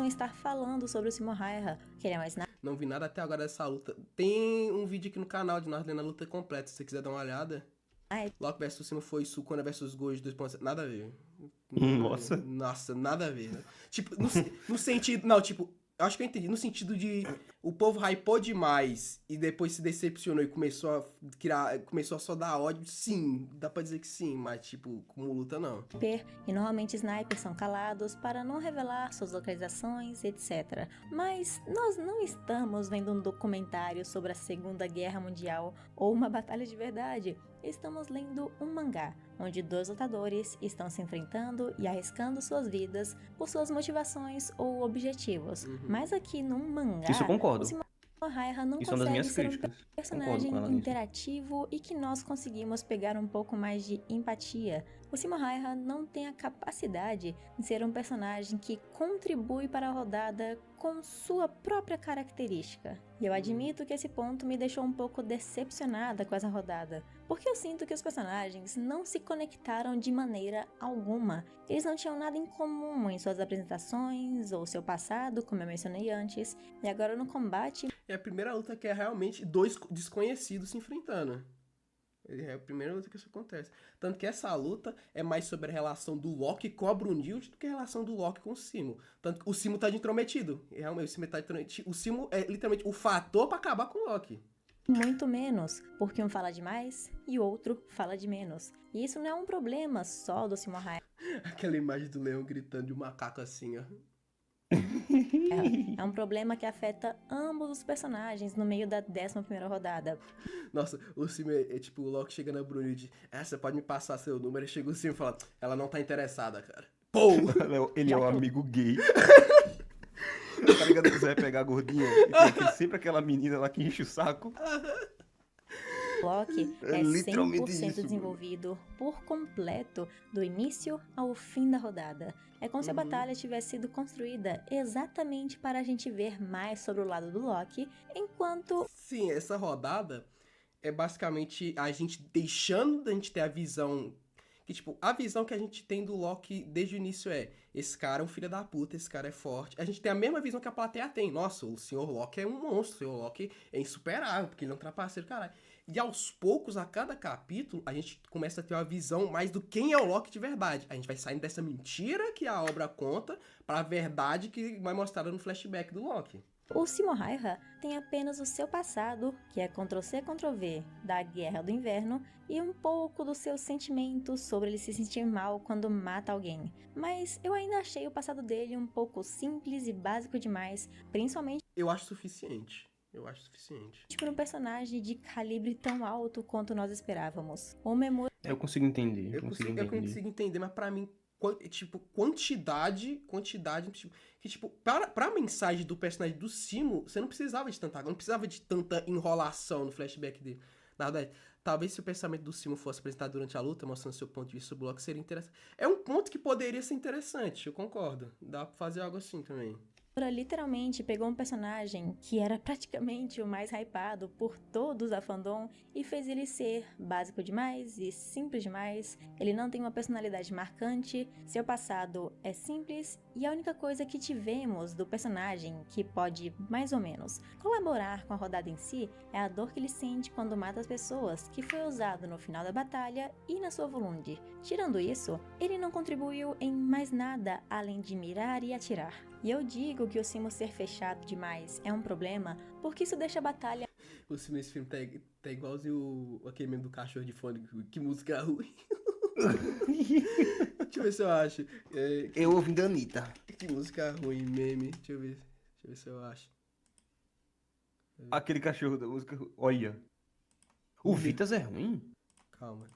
estar falando sobre o Simo Hayah, que ele é mais Não vi nada até agora dessa luta. Tem um vídeo aqui no canal de nós lendo a luta completa, se você quiser dar uma olhada. Loki vs Simo foi Sukuna vs Gojo 2.0. Nada a ver. Nossa. Nossa, nada a ver, né? Tipo, no sentido. Não, tipo, eu acho que eu entendi. No sentido de o povo hypou demais e depois se decepcionou e começou a criar. Começou a só dar ódio. Sim, dá pra dizer que sim, mas, tipo, como luta, não. e normalmente snipers são calados para não revelar suas localizações, etc. Mas nós não estamos vendo um documentário sobre a Segunda Guerra Mundial ou uma batalha de verdade. Estamos lendo um mangá, onde dois lutadores estão se enfrentando e arriscando suas vidas por suas motivações ou objetivos. Mas aqui num mangá, Isso eu concordo. o Simo Hayah não Isso é uma das consegue minhas ser um críticas. Concordo personagem com ela nisso. interativo e que nós conseguimos pegar um pouco mais de empatia. O Simo Hayah não tem a capacidade de ser um personagem que contribui para a rodada com sua própria característica. E eu admito que esse ponto me deixou um pouco decepcionada com essa rodada, porque eu sinto que os personagens não se conectaram de maneira alguma. Eles não tinham nada em comum em suas apresentações ou seu passado, como eu mencionei antes, e agora no combate É a primeira luta que é realmente dois desconhecidos se enfrentando. É a primeira luta que isso acontece. Tanto que essa luta é mais sobre a relação do Loki com a Brunhilde do que a relação do Loki com o Simo. Tanto que o Simo tá de intrometido. Realmente, o Simo tá de intrometido. O Simo é literalmente o fator pra acabar com o Loki. muito menos, porque um fala de mais e o outro fala de menos. E isso não é um problema só do Simo Hayah. Aquela imagem do leão gritando de um macaco assim, ó. É um problema que afeta ambos os personagens no meio da 11ª rodada. Nossa, o Simo é tipo, o Loki chega na Brunhilde. Você pode me passar seu número? Chega o Simo e fala, ela não tá interessada, cara. Pô! Ele é um amigo gay. Tá ligado que você vai pegar a gordinha e tem sempre aquela menina lá que enche o saco. Loki É é literalmente 100% isso, desenvolvido por completo do início ao fim da rodada. É como se a batalha tivesse sido construída exatamente para a gente ver mais sobre o lado do Loki, enquanto Sim, essa rodada é basicamente a gente deixando da gente ter a visão. Que, tipo, a visão que a gente tem do Loki desde o início é: esse cara é um filho da puta, esse cara é forte. A gente tem a mesma visão que a plateia tem. Nossa, o Sr. Loki é um monstro, o Sr. Loki é insuperável, porque ele é um trapaceiro, caralho. E aos poucos, a cada capítulo, a gente começa a ter uma visão mais do quem é o Loki de verdade. A gente vai saindo dessa mentira que a obra conta pra verdade que vai mostrada no flashback do Loki. o Simo Hayah tem apenas o seu passado, que é Ctrl-C, Ctrl-V, da Guerra do Inverno, e um pouco dos seus sentimentos sobre ele se sentir mal quando mata alguém. Mas eu ainda achei o passado dele um pouco simples e básico demais, principalmente Eu acho suficiente. para um personagem de calibre tão alto quanto nós esperávamos. O Memura Eu consigo entender. Eu consigo entender, mas pra mim, tipo, quantidade, tipo, que, tipo, pra mensagem do personagem do Simo, você não precisava de tanta água, não precisava de tanta enrolação no flashback dele. Na verdade, talvez se o pensamento do Simo fosse apresentado durante a luta, mostrando seu ponto de vista sobre o Loki, seria interessante. É um ponto que poderia ser interessante, eu concordo. Dá pra fazer algo assim também. literalmente pegou um personagem que era praticamente o mais hypado por todos da fandom e fez ele ser básico demais e simples demais. Ele não tem uma personalidade marcante, seu passado é simples e a única coisa que tivemos do personagem que pode, mais ou menos, colaborar com a rodada em si é a dor que ele sente quando mata as pessoas, que foi usado no final da batalha e na sua Volund. Tirando isso, ele não contribuiu em mais nada além de mirar e atirar. E eu digo que o Simo ser fechado demais é um problema, porque isso deixa a batalha... O Simo nesse filme tá igualzinho aquele meme do cachorro de fone, que música ruim. Deixa eu ver se eu acho. Eu ouvindo a Anitta. Que música ruim, meme. Deixa eu ver se eu acho. Aquele cachorro da música. Olha. O Vitas é ruim? Calma.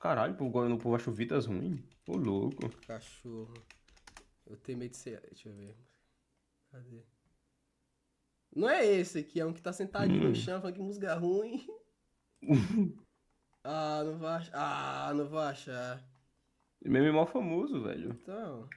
Caralho, o povo acha o Vitas ruim? Ô, louco. Cachorro. Eu tenho medo de ser. Deixa eu ver. Cadê? Não é esse aqui, é um que tá sentadinho no chão, falando que música ruim. Não vou achar. Não vou achar. Meme mal famoso, velho. Então.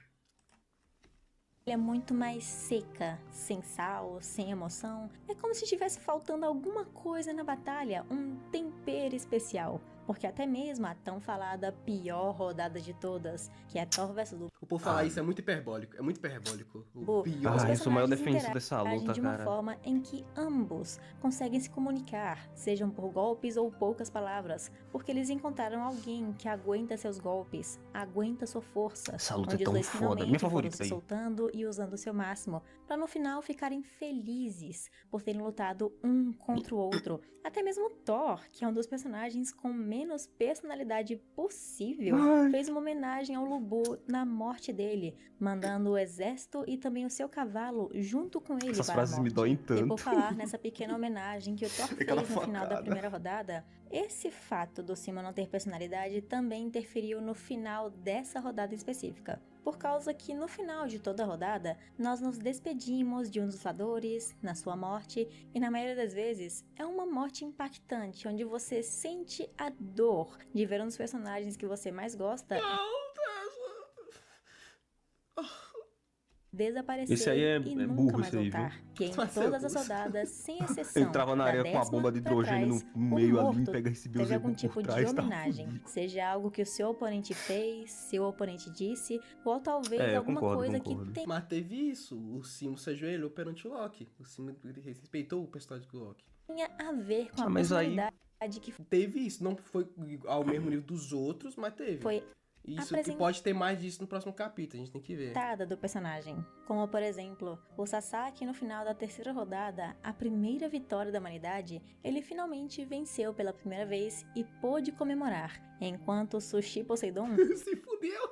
É muito mais seca, sem sal, sem emoção. É como se estivesse faltando alguma coisa na batalha, um tempero especial. Porque até mesmo a tão falada pior rodada de todas, que é Thor vs Luke, O povo falar isso é muito hiperbólico. É muito hiperbólico. O Os pior. eu sou o maior personagens defensor dessa interagem luta, de uma cara. forma em que ambos conseguem se comunicar, sejam por golpes ou poucas palavras, porque eles encontraram alguém que aguenta seus golpes, aguenta sua força, Essa luta é onde os tão dois foda. finalmente Minha foram favorita se aí. soltando e usando o seu máximo, para no final ficarem felizes por terem lutado um contra o outro. Até mesmo Thor, que é um dos personagens com menos personalidade possível, Ai. fez uma homenagem ao Lubu na morte dele, mandando o exército e também o seu cavalo junto com ele Essas para a frases me morte. doem E por tanto. falar nessa pequena homenagem que o Thor Aquela fez no final da facada. primeira rodada, esse fato do Simon não ter personalidade também interferiu no final dessa rodada específica. Por causa que no final de toda a rodada, nós nos despedimos de um dos lutadores, na sua morte, e na maioria das vezes é uma morte impactante, onde você sente a dor de ver um dos personagens que você mais gosta desaparecer Esse aí é e burro, nunca mais esse aí, viu? voltar. Que em Mas todas é as burro. rodadas, sem exceção, Entrava na da areia com a décima bomba de pra hidrogênio trás, no o meio ali, morto pega esse teve algum Beelzebub tipo por de trás, tá homenagem, fudido. seja algo que o seu oponente fez, seu oponente disse, ou talvez É, eu alguma concordo, coisa concordo. que Mas teve isso. O Simo se ajoelhou perante o Loki. O Simo respeitou o personagem do Loki. tenha a ver com a Mas aí- personalidade que Teve isso. Não foi ao mesmo nível dos outros, mas teve. foi Isso que apresentado pode ter mais disso no próximo capítulo. A gente tem que ver. do personagem. Como, por exemplo, o Sasaki no final da terceira rodada, a primeira vitória da humanidade, ele finalmente venceu pela primeira vez e pôde comemorar, enquanto o Sushi Poseidon Se fudeu.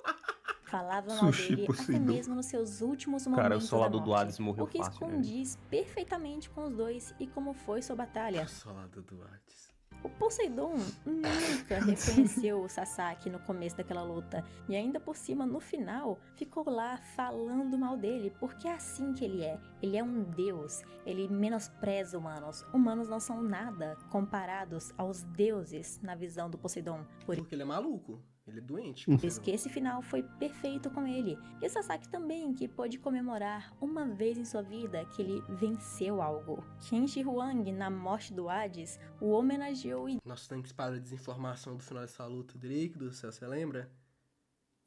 falava mal Sushi dele até Poseidon. mesmo nos seus últimos momentos Cara, o soldado da do morte, Hades morreu o que fácil, né? condiz perfeitamente com os dois e como foi sua batalha. Solado do Hades. O Poseidon nunca reconheceu o Sasaki no começo daquela luta, e ainda por cima, no final, ficou lá falando mal dele, porque é assim que ele é. Ele é um deus, ele menospreza humanos. Humanos não são nada comparados aos deuses na visão do Poseidon. Por Porque ele é maluco. Ele é doente. isso que esse final foi perfeito com ele. E o Sasaki também, que pôde comemorar uma vez em sua vida que ele venceu algo. Kenshi Huang, na morte do Hades, o homenageou e Nosso tanque para desinformação do final dessa luta. Drake do céu, você lembra?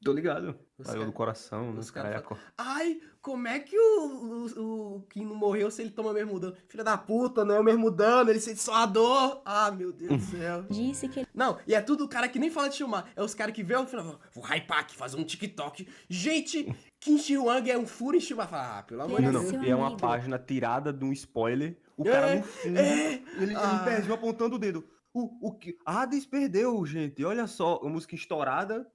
Tô ligado. Os Saiu cara- do coração, né? os Os cara caras falam, ai, como é que o Kim não morreu se ele toma mesmo dano? Filha da puta, não é o mesmo dano, ele sente só a dor. Ah, meu Deus do céu. disse que ele Não, e é tudo o cara que nem fala de filmar. É os caras que vê o final, vou hypar aqui, fazer um TikTok. Gente, Kim Shi-Wang é um furo em Shima. Ah, pelo amor de Era Não, Deus. seu e é uma amigo. página tirada de um spoiler. O cara no fundo, ele perdeu apontando o dedo. O que? Hades perdeu, gente. Olha só, a música estourada.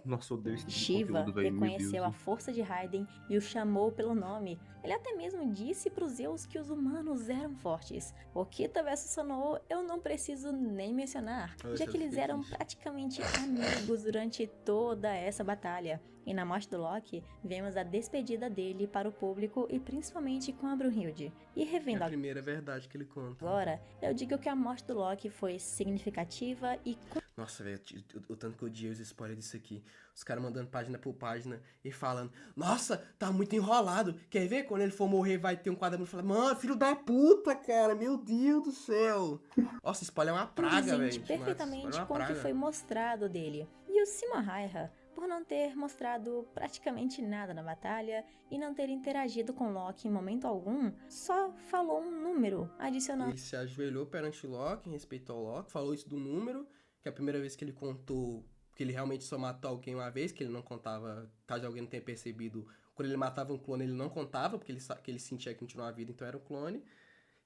Nossa, eu odeio esse tipo de Shiva conteúdo, velho. Meu reconheceu Deus. a força de Raiden e o chamou pelo nome. Ele até mesmo disse para os Zeus que os humanos eram fortes. Okita vs Sanoo eu não preciso nem mencionar, Poxa, já que eles fiquei eram triste. praticamente amigos durante toda essa batalha. E na morte do Loki, vemos a despedida dele para o público e principalmente com a Brunhilde. E É revendo a primeira verdade que ele conta. agora, eu digo que a morte do Loki foi significativa e Nossa, velho, o tanto que eu odiei os spoilers disso aqui. Os caras mandando página por página e falando, nossa, tá muito enrolado. Quer ver? Quando ele for morrer, vai ter um quadro e fala, mano, filho da puta, cara, meu Deus do céu. Nossa, spoiler é uma praga, velho. condizente perfeitamente Spoiler é uma com o que praga. foi mostrado dele. E o Simon Raiha, por não ter mostrado praticamente nada na batalha e não ter interagido com Loki em momento algum, só falou um número, adicionando Ele se ajoelhou perante o Loki, respeitou o Loki, falou isso do número, que é a primeira vez que ele contou que ele realmente só matou alguém uma vez, que ele não contava, caso alguém não tenha percebido, quando ele matava um clone ele não contava, porque que ele sentia que não tinha uma vida, então era um clone.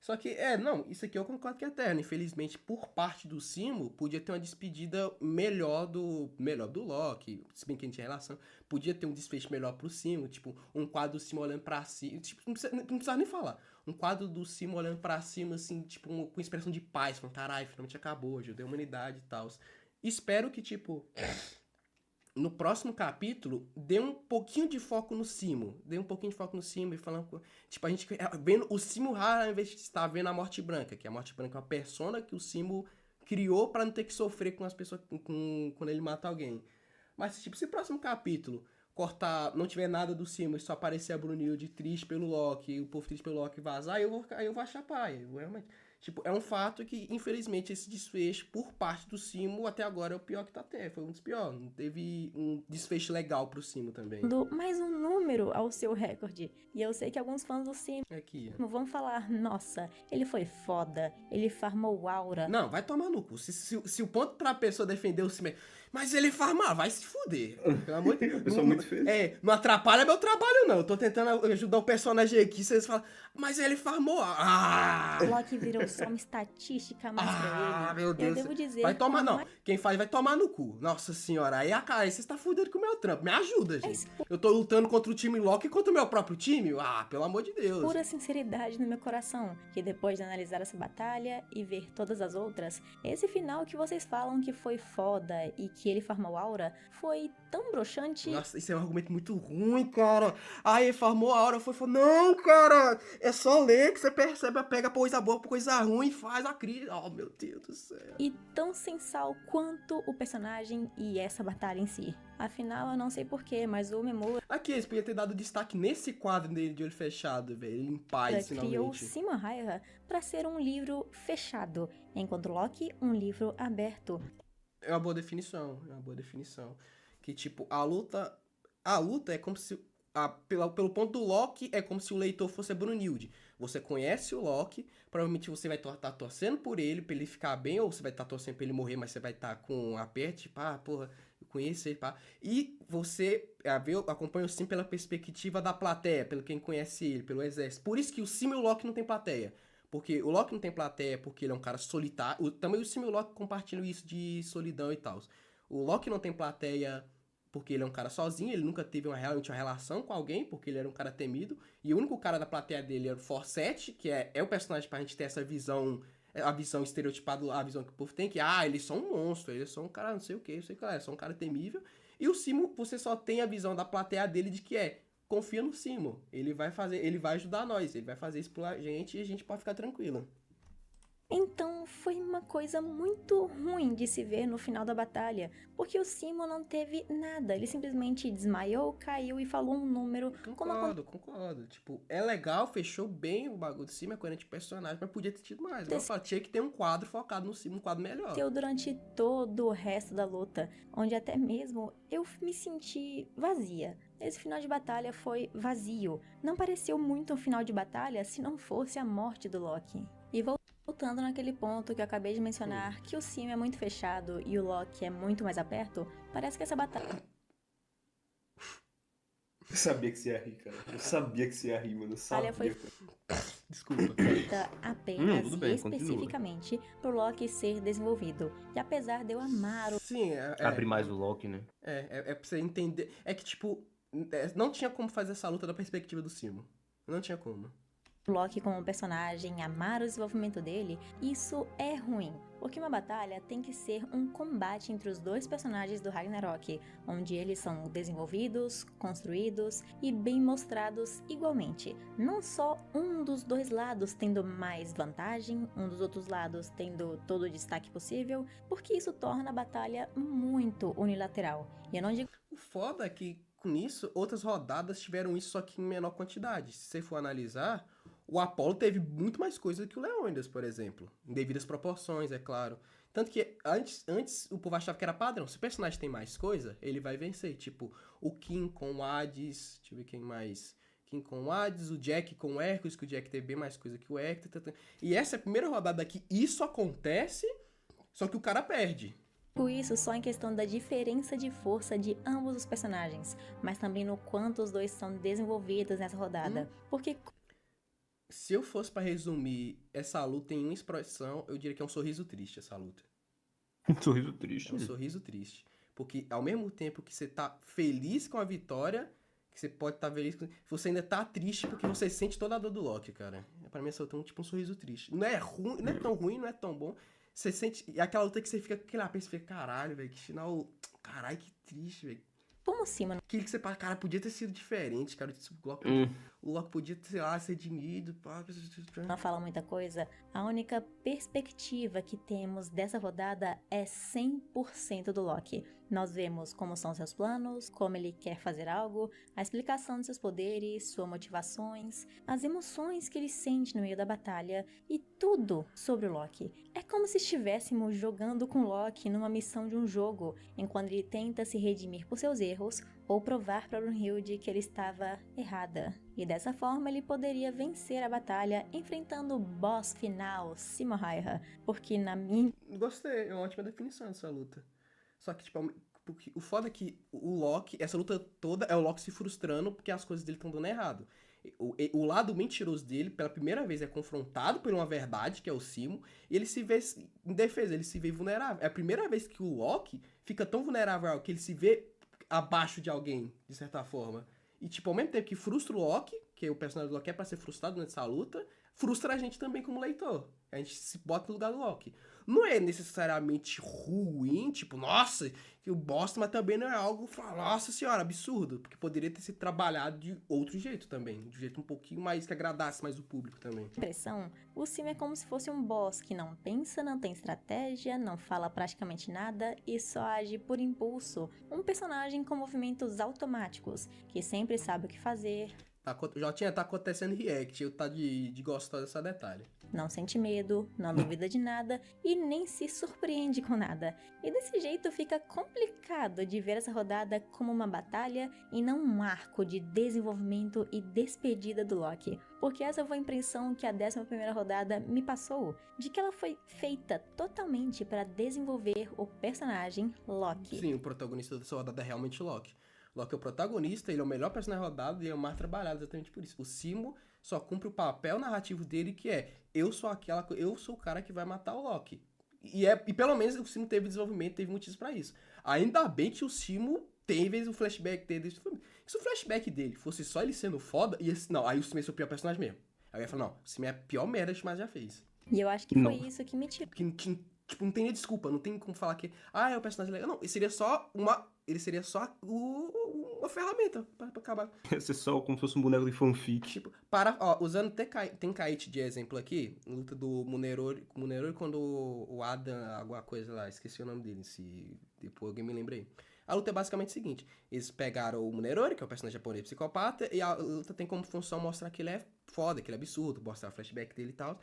Só que, não, isso aqui eu concordo que é eterno. Infelizmente, por parte do Simo, podia ter uma despedida melhor do Loki. Se bem que a gente tinha relação. Podia ter um desfecho melhor pro Simo. Tipo, um quadro do Simo olhando pra cima. Tipo, não precisa nem falar. Um quadro do Simo olhando pra cima, assim, tipo, com expressão de paz. Falando, caralho, finalmente acabou, ajudei a humanidade e tal. Espero que, tipo, no próximo capítulo, dê um pouquinho de foco no Simo. Dê um pouquinho de foco no Simo e falando. Tipo, a gente vendo o Simo raro ao invés de estar vendo a Morte Branca. Que a Morte Branca é uma persona que o Simo criou pra não ter que sofrer com as pessoas. Quando ele mata alguém. Mas, tipo, se o próximo capítulo cortar, não tiver nada do Simo e só aparecer a Brunilde triste pelo Loki, e o povo triste pelo Loki vazar, aí eu vou achar paia. Realmente. Tipo, é um fato que, infelizmente, esse desfecho, por parte do Simo, até agora é o pior que tá tendo. Foi um dos piores. Não teve um desfecho legal pro Simo também. Mais um número ao seu recorde. E eu sei que alguns fãs do Simo Aqui. vão falar, nossa, ele foi foda, ele farmou aura. Não, vai tomar no cu. Se o ponto pra pessoa defender o Simo é, mas ele farmar, vai se fuder. Pelo amor de Deus. Pessoa muito feia. Não atrapalha meu trabalho, não. Eu tô tentando ajudar o personagem aqui, vocês falam, mas ele farmou. Loki virou só uma estatística mais pra ele. Meu Deus. Eu devo dizer... Vai tomar, como não. Quem faz vai tomar no cu. Nossa senhora. Aí a cara, você está fudendo com o meu trampo. Me ajuda, gente. Eu tô lutando contra o time Loki e contra o meu próprio time. Pelo amor de Deus. Pura sinceridade no meu coração, que depois de analisar essa batalha e ver todas as outras, esse final que vocês falam que foi foda e que ele farmou aura, foi tão broxante. Nossa, isso é um argumento muito ruim, cara. Ele farmou a aura, não, cara. É só ler que você percebe, pega coisa boa, coisa ruim e faz a crise. Oh, meu Deus do céu. E tão sem sal quanto o personagem e essa batalha em si. Afinal, eu não sei porquê, mas o Memura Aqui, eles podiam ter dado destaque nesse quadro dele de olho fechado, velho. Ele em paz, criou finalmente. Simo Hayah pra ser um livro fechado, enquanto Loki, um livro aberto. É uma boa definição, Que, tipo, a luta é como se... pelo ponto do Loki, é como se o leitor fosse a Brunilde. Você conhece o Loki, provavelmente você vai estar torcendo por ele, pra ele ficar bem, ou você vai estar torcendo pra ele morrer, mas você vai estar com um aperto, tipo, porra, eu conheço ele, pá. E você acompanha o Sim pela perspectiva da plateia, pelo quem conhece ele, pelo exército. Por isso que o Sim e o Loki não tem plateia. Porque o Loki não tem plateia porque ele é um cara solitário. Também o Sim e o Loki compartilham isso de solidão e tal. O Loki não tem plateia porque ele é um cara sozinho, ele nunca teve realmente uma relação com alguém, porque ele era um cara temido. E o único cara da plateia dele era o Forsett, que é o personagem pra gente ter essa visão, a visão estereotipada, a visão que o povo tem, que, ele é só um monstro, ele é só um cara não sei o que, não sei o que, é só um cara temível. E o Simo, você só tem a visão da plateia dele de que confia no Simo. Ele vai ajudar nós, ele vai fazer isso pra gente e a gente pode ficar tranquilo. Então foi uma coisa muito ruim de se ver no final da batalha, porque o Simo não teve nada, ele simplesmente desmaiou, caiu e falou um número. Concordo. Tipo, é legal, fechou bem o bagulho do Simo, é coerente de personagem, mas podia ter tido mais. Eu falo, tinha que ter um quadro focado no Simo, um quadro melhor. Durante todo o resto da luta, onde até mesmo eu me senti vazia. Esse final de batalha foi vazio. Não pareceu muito um final de batalha se não fosse a morte do Loki. E voltando naquele ponto que eu acabei de mencionar, que o Simo é muito fechado e o Loki é muito mais aberto, parece que essa batalha... Eu sabia que você ia rir, cara. Eu sabia que você ia rir, mano. Eu sabia. Foi Desculpa. feita apenas tudo bem, e especificamente pro Loki ser desenvolvido. E apesar de eu amar o Sim, Abre mais o Loki, né? É pra você entender. É que, tipo, não tinha como fazer essa luta da perspectiva do Simo. Não tinha como. Loki como personagem, amar o desenvolvimento dele, isso é ruim. Porque uma batalha tem que ser um combate entre os dois personagens do Ragnarok, onde eles são desenvolvidos, construídos e bem mostrados igualmente. Não só um dos dois lados tendo mais vantagem, um dos outros lados tendo todo o destaque possível, porque isso torna a batalha muito unilateral. E eu não digo... O foda é que, com isso, outras rodadas tiveram isso só que em menor quantidade. Se você for analisar, o Apollo teve muito mais coisa que o Leônidas, por exemplo. Em devidas proporções, é claro. Tanto que antes o povo achava que era padrão. Se o personagem tem mais coisa, ele vai vencer. Tipo, o Kim com o Hades. Deixa eu ver quem mais. Kim com o Hades, o Jack com o Hércules, que o Jack teve bem mais coisa que o Hércules. E essa é a primeira rodada que isso acontece, só que o cara perde. Isso só em questão da diferença de força de ambos os personagens, mas também no quanto os dois são desenvolvidos nessa rodada. Porque Se eu fosse pra resumir essa luta em uma expressão, eu diria que é um sorriso triste essa luta. Um sorriso triste. É um sorriso triste. Porque ao mesmo tempo que você tá feliz com a vitória, que você pode estar feliz com... Você ainda tá triste porque você sente toda a dor do Loki, cara. Pra mim essa luta é tipo um sorriso triste. Não é ruim, não é tão ruim, não é tão bom. Você sente... É aquela luta que você fica com aquela pensa, você fica, caralho, velho, que final... Caralho, que triste, velho. Como cima, Aquilo que você fala, cara, podia ter sido diferente, cara. O Loki podia, sei lá, ser redimido. não fala muita coisa, a única perspectiva que temos dessa rodada é 100% do Loki. Nós vemos como são seus planos, como ele quer fazer algo, a explicação de seus poderes, suas motivações, as emoções que ele sente no meio da batalha e tudo sobre o Loki. É como se estivéssemos jogando com Loki numa missão de um jogo, enquanto ele tenta se redimir por seus erros ou provar para Brunhilde que ele estava errada. E dessa forma ele poderia vencer a batalha enfrentando o boss final, Simo Hayah, porque na minha... Gostei, é uma ótima definição dessa luta. Só que, tipo, porque o foda é que o Loki, essa luta toda é o Loki se frustrando porque as coisas dele estão dando errado. O lado mentiroso dele, pela primeira vez, é confrontado por uma verdade, que é o Simo, e ele se vê indefeso, ele se vê vulnerável. É a primeira vez que o Loki fica tão vulnerável que ele se vê abaixo de alguém, de certa forma. E, tipo, ao mesmo tempo que frustra o Loki, que o personagem do Loki é pra ser frustrado nessa luta, frustra a gente também como leitor. A gente se bota no lugar do Loki. Não é necessariamente ruim, tipo, nossa, que o bosta, mas também não é algo, nossa senhora, absurdo. Porque poderia ter sido trabalhado de outro jeito também. De um jeito um pouquinho mais que agradasse mais o público também. impressão, o Simo é como se fosse um boss que não pensa, não tem estratégia, não fala praticamente nada e só age por impulso. Um personagem com movimentos automáticos, que sempre sabe o que fazer, Já tá acontecendo react, eu tá de gostar dessa detalhe. não sente medo, não duvida de nada e nem se surpreende com nada. E desse jeito fica complicado de ver essa rodada como uma batalha e não um arco de desenvolvimento e despedida do Loki. Porque essa foi a impressão que a 11ª rodada me passou, de que ela foi feita totalmente para desenvolver o personagem Loki. Sim, o protagonista dessa rodada é realmente o Loki. Loki é o protagonista, ele é o melhor personagem rodado e é o mais trabalhado exatamente por isso. O Simo só cumpre o papel narrativo dele, que é eu sou o cara que vai matar o Loki. E pelo menos o Simo teve desenvolvimento, teve motivos pra isso. Ainda bem que o Simo teve o flashback dele. Se o flashback dele fosse só ele sendo foda, não, aí o Simo ia ser o pior personagem mesmo. Aí eu ia falar, não, o Simo é a pior merda que o já fez. E eu acho que foi isso que me tirou. Tipo, não tem desculpa, não tem como falar que é um personagem legal. Não, ele seria só uma ferramenta pra acabar. Ia ser só como se fosse um boneco de fanfic. Tipo, usando Tenkaichi de exemplo aqui, luta do Munenori quando o Adam, alguma coisa lá, esqueci o nome dele, se depois alguém me lembrei. A luta é basicamente o seguinte, eles pegaram o Munenori, que é o personagem japonês psicopata, e a luta tem como função mostrar que ele é foda, que ele é absurdo, mostrar o flashback dele e tal,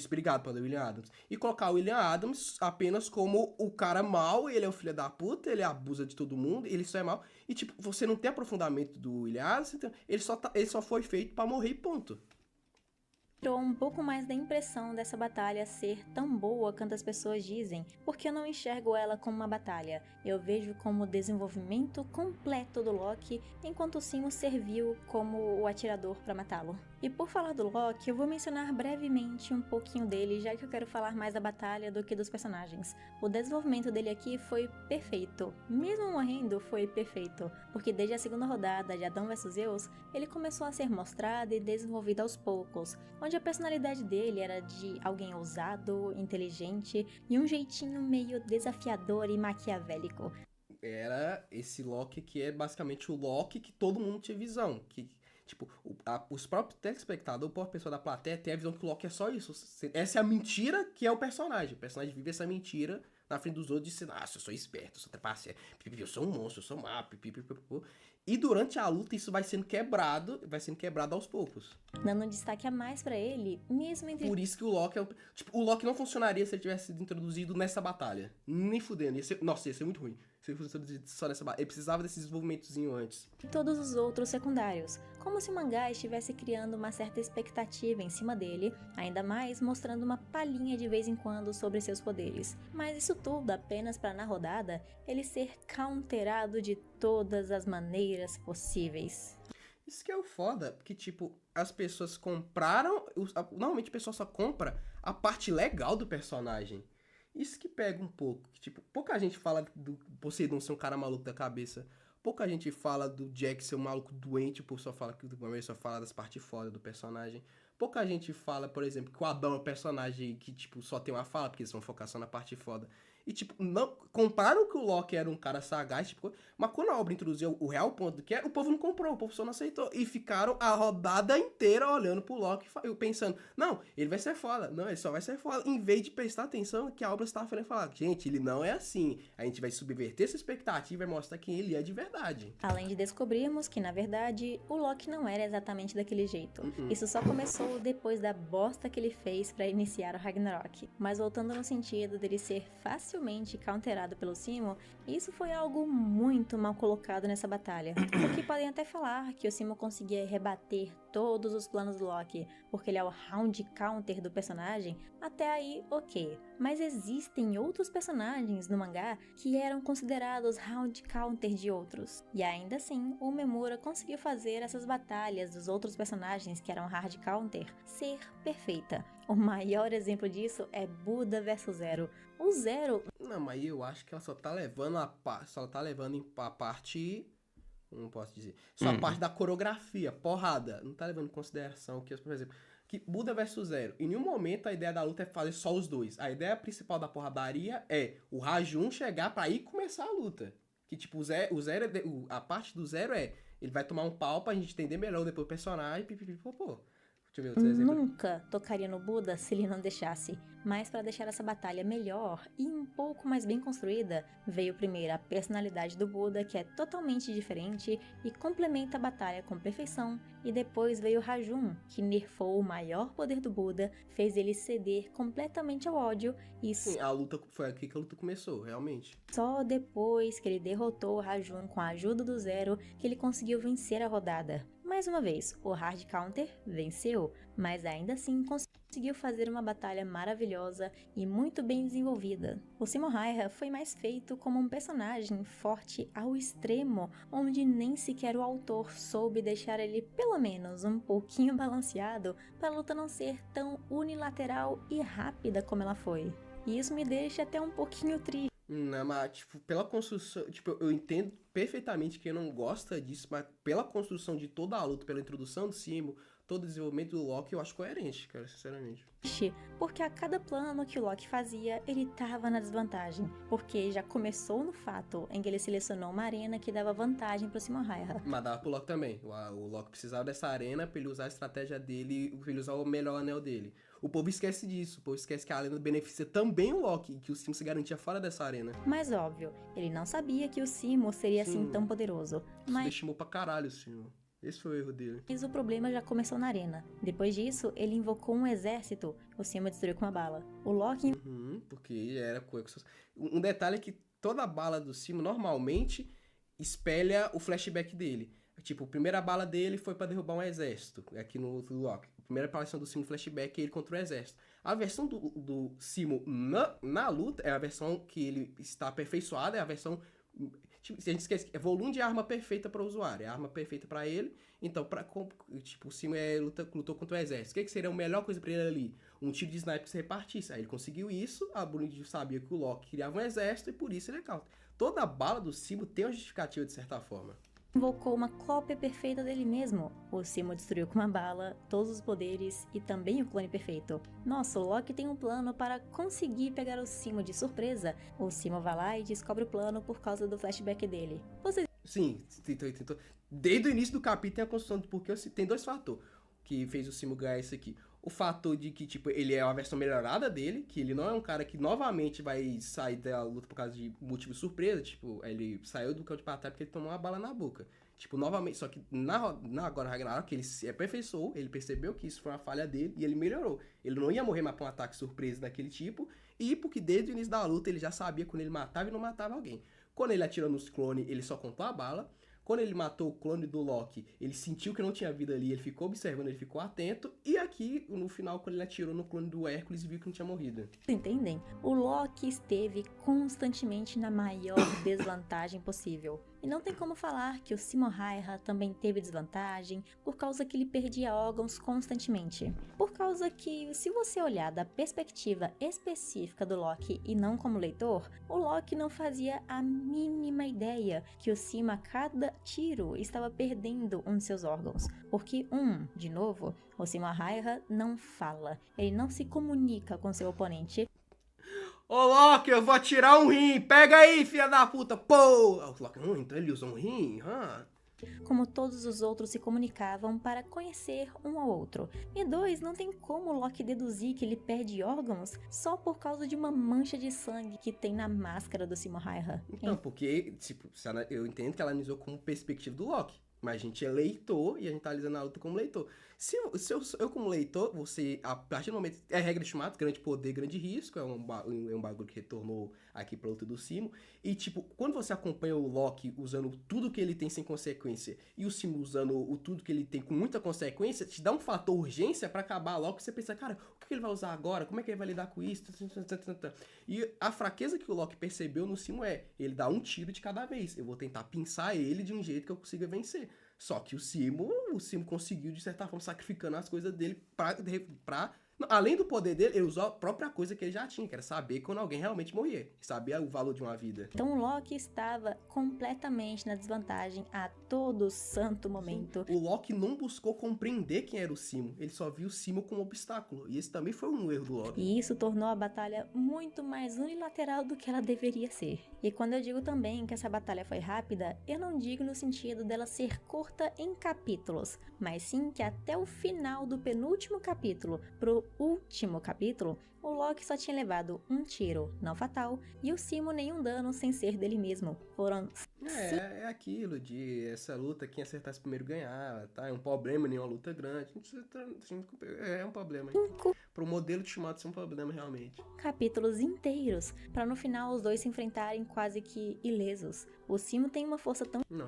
obrigado, para o William Adams, e colocar o William Adams apenas como o cara mau, ele é o filho da puta, ele abusa de todo mundo, ele só é mau, e tipo, você não tem aprofundamento do William Adams, então, ele só foi feito pra morrer e ponto. Tirou um pouco mais da impressão dessa batalha ser tão boa quanto as pessoas dizem, porque eu não enxergo ela como uma batalha, eu vejo como o desenvolvimento completo do Loki, enquanto o Simo serviu como o atirador para matá-lo. E por falar do Loki, eu vou mencionar brevemente um pouquinho dele, já que eu quero falar mais da batalha do que dos personagens. O desenvolvimento dele aqui foi perfeito, mesmo morrendo foi perfeito, porque desde a segunda rodada de Adão vs Zeus, ele começou a ser mostrado e desenvolvido aos poucos, onde a personalidade dele era de alguém ousado, inteligente e um jeitinho meio desafiador e maquiavélico. Era esse Loki que é basicamente o Loki que todo mundo tinha visão, que tipo, os próprios telespectadores, a própria pessoa da plateia tem a visão que o Loki é só isso. Essa é a mentira que é o personagem. O personagem vive essa mentira na frente dos outros, dizendo, eu sou esperto, eu sou trapaceiro, eu sou um monstro, eu sou má, e durante a luta isso vai sendo quebrado aos poucos. Dando destaque a mais pra ele, mesmo entre... Por isso que o Loki o Loki não funcionaria se ele tivesse sido introduzido nessa batalha. Nem fudendo. Ia ser muito ruim. Se ele fosse introduzido só nessa batalha. Ele precisava desse desenvolvimentozinho antes. todos os outros secundários, como se o mangá estivesse criando uma certa expectativa em cima dele, ainda mais mostrando uma palhinha de vez em quando sobre seus poderes. Mas isso tudo apenas para na rodada ele ser counterado de todas as maneiras possíveis. Isso que é o foda, porque, tipo, as pessoas compraram. Normalmente a pessoa só compra a parte legal do personagem. Isso que pega um pouco. Que, tipo, pouca gente fala do Poseidon ser um cara maluco da cabeça. Pouca gente fala do Jack ser um maluco doente, por só fala que o Gomer só fala das partes foda do personagem. Pouca gente fala, por exemplo, que o Adão é um personagem que, tipo, só tem uma fala, porque eles vão focar só na parte foda. E, tipo, não comparam que o Loki era um cara sagaz, tipo, mas quando a obra introduziu o real ponto que era, o povo não comprou, o povo só não aceitou. E ficaram a rodada inteira olhando pro Loki e pensando, não, ele vai ser foda, não, ele só vai ser foda. Em vez de prestar atenção que a obra estava falando, falar, gente, ele não é assim. A gente vai subverter essa expectativa e mostrar quem ele é de verdade. Além de descobrirmos que, na verdade, o Loki não era exatamente daquele jeito. Isso só começou depois da bosta que ele fez pra iniciar o Ragnarok. Mas voltando no sentido dele ser facilmente counterado pelo Simo, isso foi algo muito mal colocado nessa batalha. Porque podem até falar que o Simo conseguia rebater todos os planos do Loki, porque ele é o round counter do personagem, até aí ok. Mas existem outros personagens no mangá que eram considerados round counter de outros. E ainda assim, o Memura conseguiu fazer essas batalhas dos outros personagens que eram hard counter ser perfeita. O maior exemplo disso é Buda vs Zero. O Zero... Não, mas eu acho que ela só tá levando a parte... Não posso dizer. Só a parte da coreografia, porrada. Não tá levando em consideração que, por exemplo, que Buda vs Zero. Em nenhum momento a ideia da luta é fazer só os dois. A ideia principal da porradaria é o Rajun chegar pra ir começar a luta. Que tipo, a parte do Zero é ele vai tomar um pau pra gente entender melhor depois o personagem, pipipipopô. Deixa eu ver outro exemplo. Nunca tocaria no Buda se ele não deixasse. Mas para deixar essa batalha melhor e um pouco mais bem construída, veio primeiro a personalidade do Buda, que é totalmente diferente e complementa a batalha com perfeição, e depois veio Rajun, que nerfou o maior poder do Buda, fez ele ceder completamente ao ódio e Sim, a luta foi aqui que a luta começou, realmente. só depois que ele derrotou o Rajun com a ajuda do Zero que ele conseguiu vencer a rodada. Mais uma vez, o Hard Counter venceu, mas ainda assim conseguiu fazer uma batalha maravilhosa e muito bem desenvolvida. O Simo Häyhä foi mais feito como um personagem forte ao extremo, onde nem sequer o autor soube deixar ele pelo menos um pouquinho balanceado para a luta não ser tão unilateral e rápida como ela foi. E isso me deixa até um pouquinho triste. Não, mas, tipo, pela construção... Tipo, eu entendo perfeitamente quem não gosta disso, mas pela construção de toda a luta, pela introdução do Simo, todo o desenvolvimento do Loki, eu acho coerente, cara, sinceramente. Porque a cada plano que o Loki fazia, ele tava na desvantagem. Porque já começou no fato em que ele selecionou uma arena que dava vantagem pro Simo Häyhä. Mas dava pro Loki também. O Loki precisava dessa arena pra ele usar a estratégia dele, pra ele usar o melhor anel dele. O povo esquece disso, o povo esquece que a arena beneficia também o Loki, e que o Simo se garantia fora dessa arena. Mas óbvio, ele não sabia que o Simo seria assim Sim. tão poderoso. Isso Mas deixou pra caralho o Simo. Esse foi o erro dele. o problema já começou na arena. Depois disso, ele invocou um exército. O Simo destruiu com uma bala. O Loki Porque era coisa. Um detalhe é que toda bala do Simo normalmente espelha o flashback dele. Tipo, a primeira bala dele foi pra derrubar um exército. Aqui no Loki. A primeira aparição do Simo no flashback é ele contra o exército. A versão do Simo na luta é a versão que ele está aperfeiçoada, é a versão. Tipo, se a gente esquece, é volume de arma perfeita para o usuário, é a arma perfeita para ele. Então, tipo, o Simo lutou contra o exército. O que seria a melhor coisa para ele ali? Um tiro de sniper que se repartisse. Aí ele conseguiu isso, a Brunhilde sabia que o Loki criava um exército e por isso ele é counter. Toda bala do Simo tem uma justificativa de certa forma. invocou uma cópia perfeita dele mesmo. O Simo destruiu com uma bala todos os poderes e também o clone perfeito. Nossa, o Loki tem um plano para conseguir pegar o Simo de surpresa. O Simo vai lá e descobre o plano por causa do flashback dele. Vocês Sim, tentou. Desde o início do capítulo tem a construção do porquê. Tem dois fatores que fez o Simo ganhar isso aqui. O fator de que, tipo, ele é uma versão melhorada dele, que ele não é um cara que novamente vai sair da luta por causa de motivo surpresa, tipo, ele saiu do campo de batalha porque ele tomou uma bala na boca. Tipo, novamente, só que agora Ragnarok, ele se aperfeiçoou, ele percebeu que isso foi uma falha dele e ele melhorou. Ele não ia morrer mais por um ataque surpresa daquele tipo, e porque desde o início da luta ele já sabia quando ele matava e não matava alguém. Quando ele atirou nos clones, ele só contou a bala. Quando ele matou o clone do Loki, ele sentiu que não tinha vida ali, ele ficou observando, ele ficou atento. E aqui, no final, quando ele atirou no clone do Hércules, viu que não tinha morrido. entendem? O Loki esteve constantemente na maior desvantagem possível. E não tem como falar que o Simo Häyhä também teve desvantagem por causa que ele perdia órgãos constantemente. Por causa que, se você olhar da perspectiva específica do Loki e não como leitor, o Loki não fazia a mínima ideia que o Simo a cada tiro estava perdendo um de seus órgãos. Porque, de novo, o Simo Häyhä não fala, ele não se comunica com seu oponente. Ô, Loki, eu vou atirar um rim. Pega aí, filha da puta. Pô! O Loki, então ele usa um rim? Como todos os outros se comunicavam para conhecer um ao outro. E 2, não tem como o Loki deduzir que ele perde órgãos só por causa de uma mancha de sangue que tem na máscara do Simo Häyhä. Então, porque, tipo, eu entendo que ela analisou como perspectiva do Loki. Mas a gente é leitor e a gente tá analisando a luta como leitor. Se eu como leitor, você, a partir do momento... É regra de Shumatsu, grande poder, grande risco. É um bagulho que retornou aqui pra luta do Simo. E, tipo, quando você acompanha o Loki usando tudo que ele tem sem consequência e o Simo usando tudo que ele tem com muita consequência, te dá um fator urgência pra acabar logo. Você pensa, cara, o que ele vai usar agora? Como é que ele vai lidar com isso? E a fraqueza que o Loki percebeu no Simo ele dá um tiro de cada vez. Eu vou tentar pinçar ele de um jeito que eu consiga vencer. Só que o Simo conseguiu, de certa forma, sacrificando as coisas dele pra além do poder dele, ele usou a própria coisa que ele já tinha, que era saber quando alguém realmente morria. Sabia o valor de uma vida. Então o Loki estava completamente na desvantagem a todo santo momento. O Loki não buscou compreender quem era o Simo. Ele só viu o Simo como obstáculo. E esse também foi um erro do Loki. E isso tornou a batalha muito mais unilateral do que ela deveria ser. E quando eu digo também que essa batalha foi rápida, eu não digo no sentido dela ser curta em capítulos, mas sim que até o final do penúltimo capítulo pro último capítulo, o Loki só tinha levado um tiro não fatal e o Simo nenhum dano sem ser dele mesmo. Foram... É aquilo de essa luta, quem acertasse primeiro ganhar, tá? É um problema, nenhuma luta grande. É um problema. Pro modelo de Shumatsu é um problema, realmente. Capítulos inteiros, pra no final os dois se enfrentarem quase que ilesos. O Simo tem uma força tão... Não,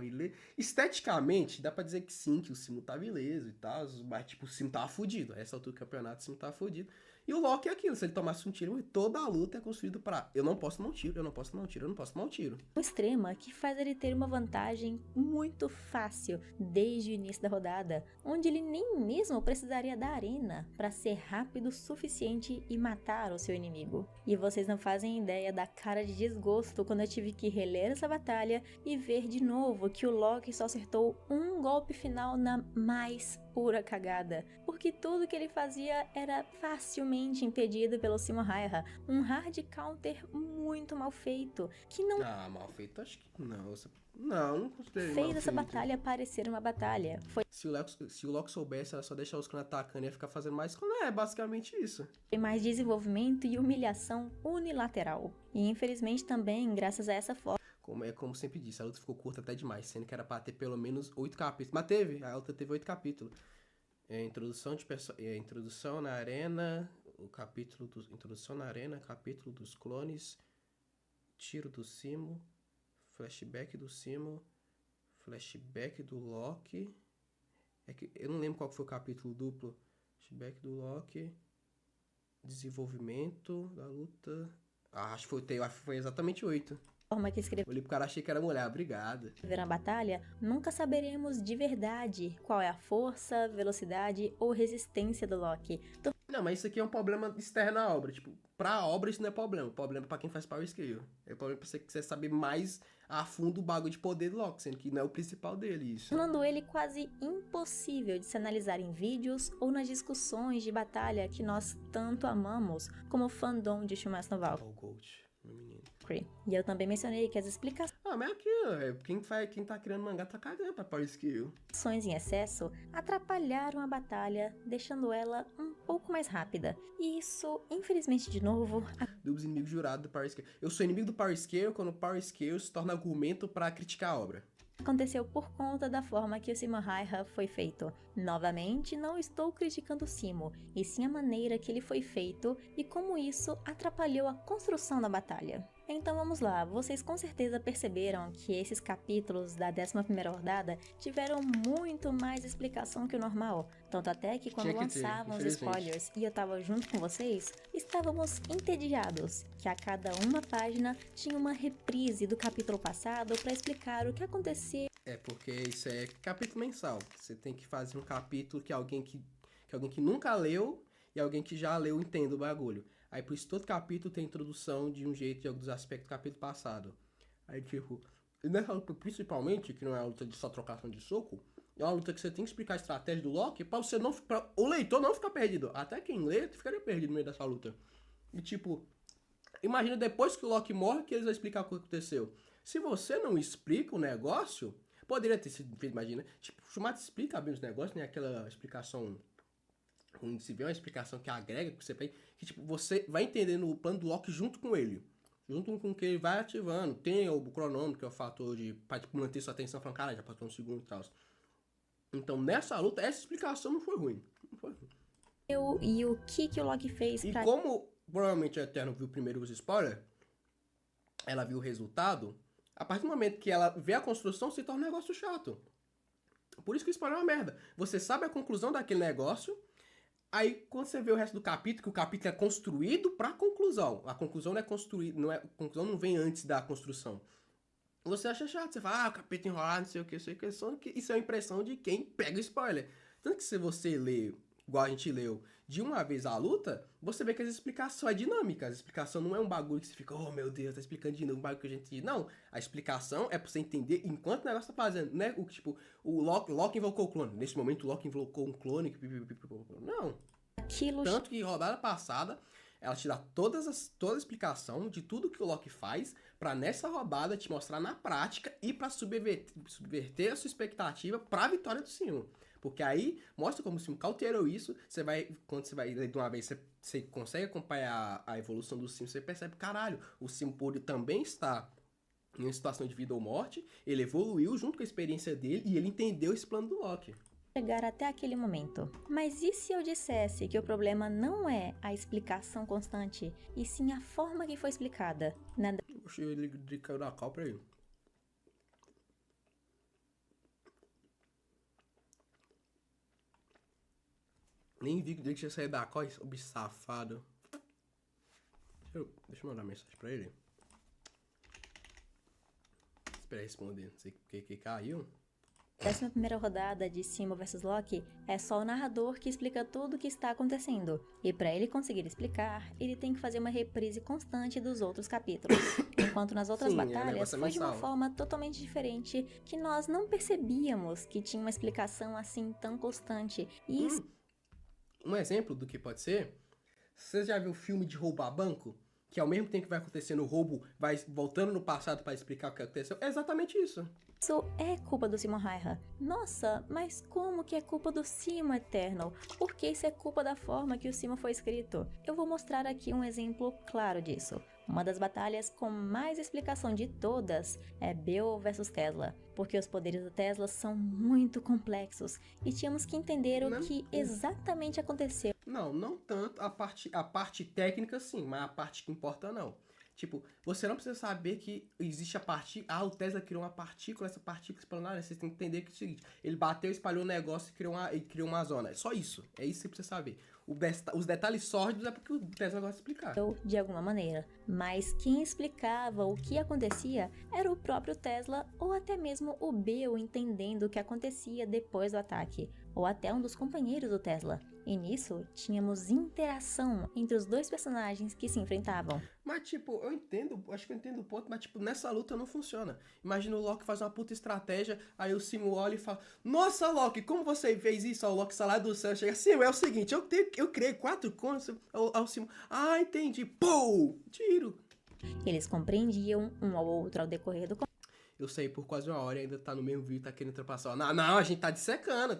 esteticamente, dá pra dizer que sim, que o Simo tava ileso e tal, mas tipo, o Simo tava fudido. A essa altura do campeonato, o Simo tava fudido. E o Loki é aquilo, se ele tomasse um tiro, toda a luta é construída pra eu não posso tomar um tiro, eu não posso tomar um tiro, eu não posso tomar um tiro. Extrema que faz ele ter uma vantagem muito fácil desde o início da rodada, onde ele nem mesmo precisaria da arena para ser rápido o suficiente e matar o seu inimigo. E vocês não fazem ideia da cara de desgosto quando eu tive que reler essa batalha e ver de novo que o Loki só acertou um golpe final na mais pura cagada, porque tudo que ele fazia era facilmente impedido pelo Simo Häyhä, um hard counter muito mal feito, que não mal feito, acho que não. Não considerei fez essa batalha parecer uma batalha. Foi se o Loki soubesse, ela só deixar os caras atacando e ia ficar fazendo mais... É basicamente isso. mais desenvolvimento e humilhação unilateral. E infelizmente também, graças a essa forma, como sempre disse, a luta ficou curta até demais, sendo que era pra ter pelo menos 8 capítulos. Mas a luta teve 8 capítulos. Introdução na arena, introdução na arena, capítulo dos clones, tiro do Simo, flashback do Simo, flashback do Loki. Eu não lembro qual foi o capítulo duplo. Flashback do Loki, desenvolvimento da luta. Acho que foi exatamente 8. forma que escreveram Olhei pro cara, achei que era mulher, obrigado. a batalha, nunca saberemos de verdade qual é a força, velocidade ou resistência do Loki. Não, mas isso aqui é um problema externo à obra. Tipo, pra obra isso não é problema. O problema é pra quem faz Power Scale. É problema pra você que quiser saber mais a fundo o bagulho de poder do Loki, sendo que não é o principal dele, isso. Tornando ele quase impossível de se analisar em vídeos ou nas discussões de batalha que nós tanto amamos como o fandom de Shumatsu no Valkyrie. Oh, Gold, meu menino. E eu também mencionei que as explicações mas aqui, quem tá criando mangá tá cagando pra Power Skill. em excesso atrapalharam a batalha, deixando ela um pouco mais rápida. E isso, infelizmente, de novo, Dos inimigos jurados do Power Scale. Eu sou inimigo do Power Scale quando o Power Scale se torna argumento pra criticar a obra. aconteceu por conta da forma que o Simo Häyhä foi feito. Novamente, não estou criticando o Simo, e sim a maneira que ele foi feito e como isso atrapalhou a construção da batalha. Então vamos lá, vocês com certeza perceberam que esses capítulos da 11ª rodada tiveram muito mais explicação que o normal. Tanto até que quando Tinha que ter, lançavam os infelizmente. spoilers e eu tava junto com vocês, estávamos entediados, que a cada uma página tinha uma reprise do capítulo passado para explicar o que aconteceu. É porque isso é capítulo mensal. Você tem que fazer um capítulo que alguém que nunca leu e alguém que já leu entenda o bagulho. Aí por isso todo capítulo tem introdução de um jeito de alguns aspectos do capítulo passado. Aí tipo, e nessa luta principalmente, que não é a luta de só trocação de soco, é uma luta que você tem que explicar a estratégia do Loki pra você não pra o leitor não ficar perdido. Até quem lê ficaria perdido no meio dessa luta. E tipo, imagina depois que o Loki morre que eles vão explicar o que aconteceu. Se você não explica o negócio, poderia ter sido feito, imagina. Tipo, o Schumacher explica bem os negócios, né? Aquela explicação ruim se vê, uma explicação que agrega, que você tem, que tipo, você vai entendendo o plano do Loki junto com ele. Junto com o que ele vai ativando. Tem o cronômetro, que é o fator de pra, tipo, manter sua atenção, falando, cara, já passou um segundo e tal. Então, nessa luta, essa explicação não foi ruim. Não foi ruim. E o que o Loki fez E pra... como provavelmente a Eterno viu primeiro os spoilers, ela viu o resultado, a partir do momento que ela vê a construção, se torna um negócio chato. Por isso que o spoiler é uma merda. Você sabe a conclusão daquele negócio, aí quando você vê o resto do capítulo, que o capítulo é construído pra conclusão. A conclusão não é construída, a conclusão não vem antes da construção. Você acha chato, você fala, o capítulo enrolado, não sei o que, só que isso é a impressão de quem pega o spoiler. Tanto que se você lê, igual a gente leu, de uma vez a luta, você vê que as explicações é dinâmica. A explicação não é um bagulho que você fica, oh meu Deus, tá explicando de novo um bagulho que a gente... Não, a explicação é pra você entender enquanto o negócio tá fazendo, né? O tipo, o Loki invocou o clone. Nesse momento o Loki invocou um clone. Não. aquilo Tanto que rodada passada, ela te dá toda a explicação de tudo que o Loki faz pra nessa rodada te mostrar na prática e pra subverter a sua expectativa pra vitória do Simo. Porque aí mostra como o Simo cauterou isso, quando você vai ler de uma vez, você consegue acompanhar a evolução do Simo, você percebe, caralho, o Simo pode também estar em uma situação de vida ou morte, ele evoluiu junto com a experiência dele e ele entendeu esse plano do Loki. chegar até aquele momento. Mas e se eu dissesse que o problema não é a explicação constante, e sim a forma que foi explicada? Oxe, ele caiu da cal pra ele. Nem vi que ele tinha saído da cal, esse bicho safado. Deixa eu mandar mensagem pra ele. Espera responder, não sei porque que caiu. 11ª rodada de Simo vs Loki é só o narrador que explica tudo o que está acontecendo, e para ele conseguir explicar, ele tem que fazer uma reprise constante dos outros capítulos, enquanto nas outras Sim, batalhas negócio é foi de uma mensal. forma totalmente diferente, que nós não percebíamos que tinha uma explicação assim tão constante, e Um exemplo do que pode ser, você já viu o filme de roubar banco? Que ao mesmo tempo que vai acontecendo o roubo, vai voltando no passado para explicar o que aconteceu? É exatamente isso. isso é culpa do Simon Raiha. Nossa, mas como que é culpa do Simo Eternal? Porque isso é culpa da forma que o Simo foi escrito. Eu vou mostrar aqui um exemplo claro disso. Uma das batalhas com mais explicação de todas é Beowulf vs Tesla, porque os poderes do Tesla são muito complexos e tínhamos que entender o que exatamente aconteceu. Não tanto a parte técnica sim, mas a parte que importa não. Tipo, você não precisa saber que existe a partícula. Ah, o Tesla criou uma partícula, essa partícula explanária. Você tem que entender que é o seguinte: ele bateu, espalhou o negócio e criou uma zona. É só isso. É isso que você precisa saber. Os detalhes sórdidos é porque o Tesla gosta de explicar. De alguma maneira, mas quem explicava o que acontecia era o próprio Tesla ou até mesmo o Beo entendendo o que acontecia depois do ataque, ou até um dos companheiros do Tesla. E nisso, tínhamos interação entre os dois personagens que se enfrentavam. Mas, tipo, eu entendo, acho que eu entendo o ponto, mas, tipo, nessa luta não funciona. Imagina o Loki faz uma puta estratégia, aí o Simo olha e fala, nossa, Loki, como você fez isso? Aí o Loki sai lá do céu, chega assim, é o seguinte, eu criei 4 contos, aí o Simo, entendi, pô, tiro. Eles compreendiam um ao outro ao decorrer do Eu saí por quase 1 hora e ainda tá no mesmo vídeo, tá querendo ultrapassar. Não, não, a gente tá dissecando,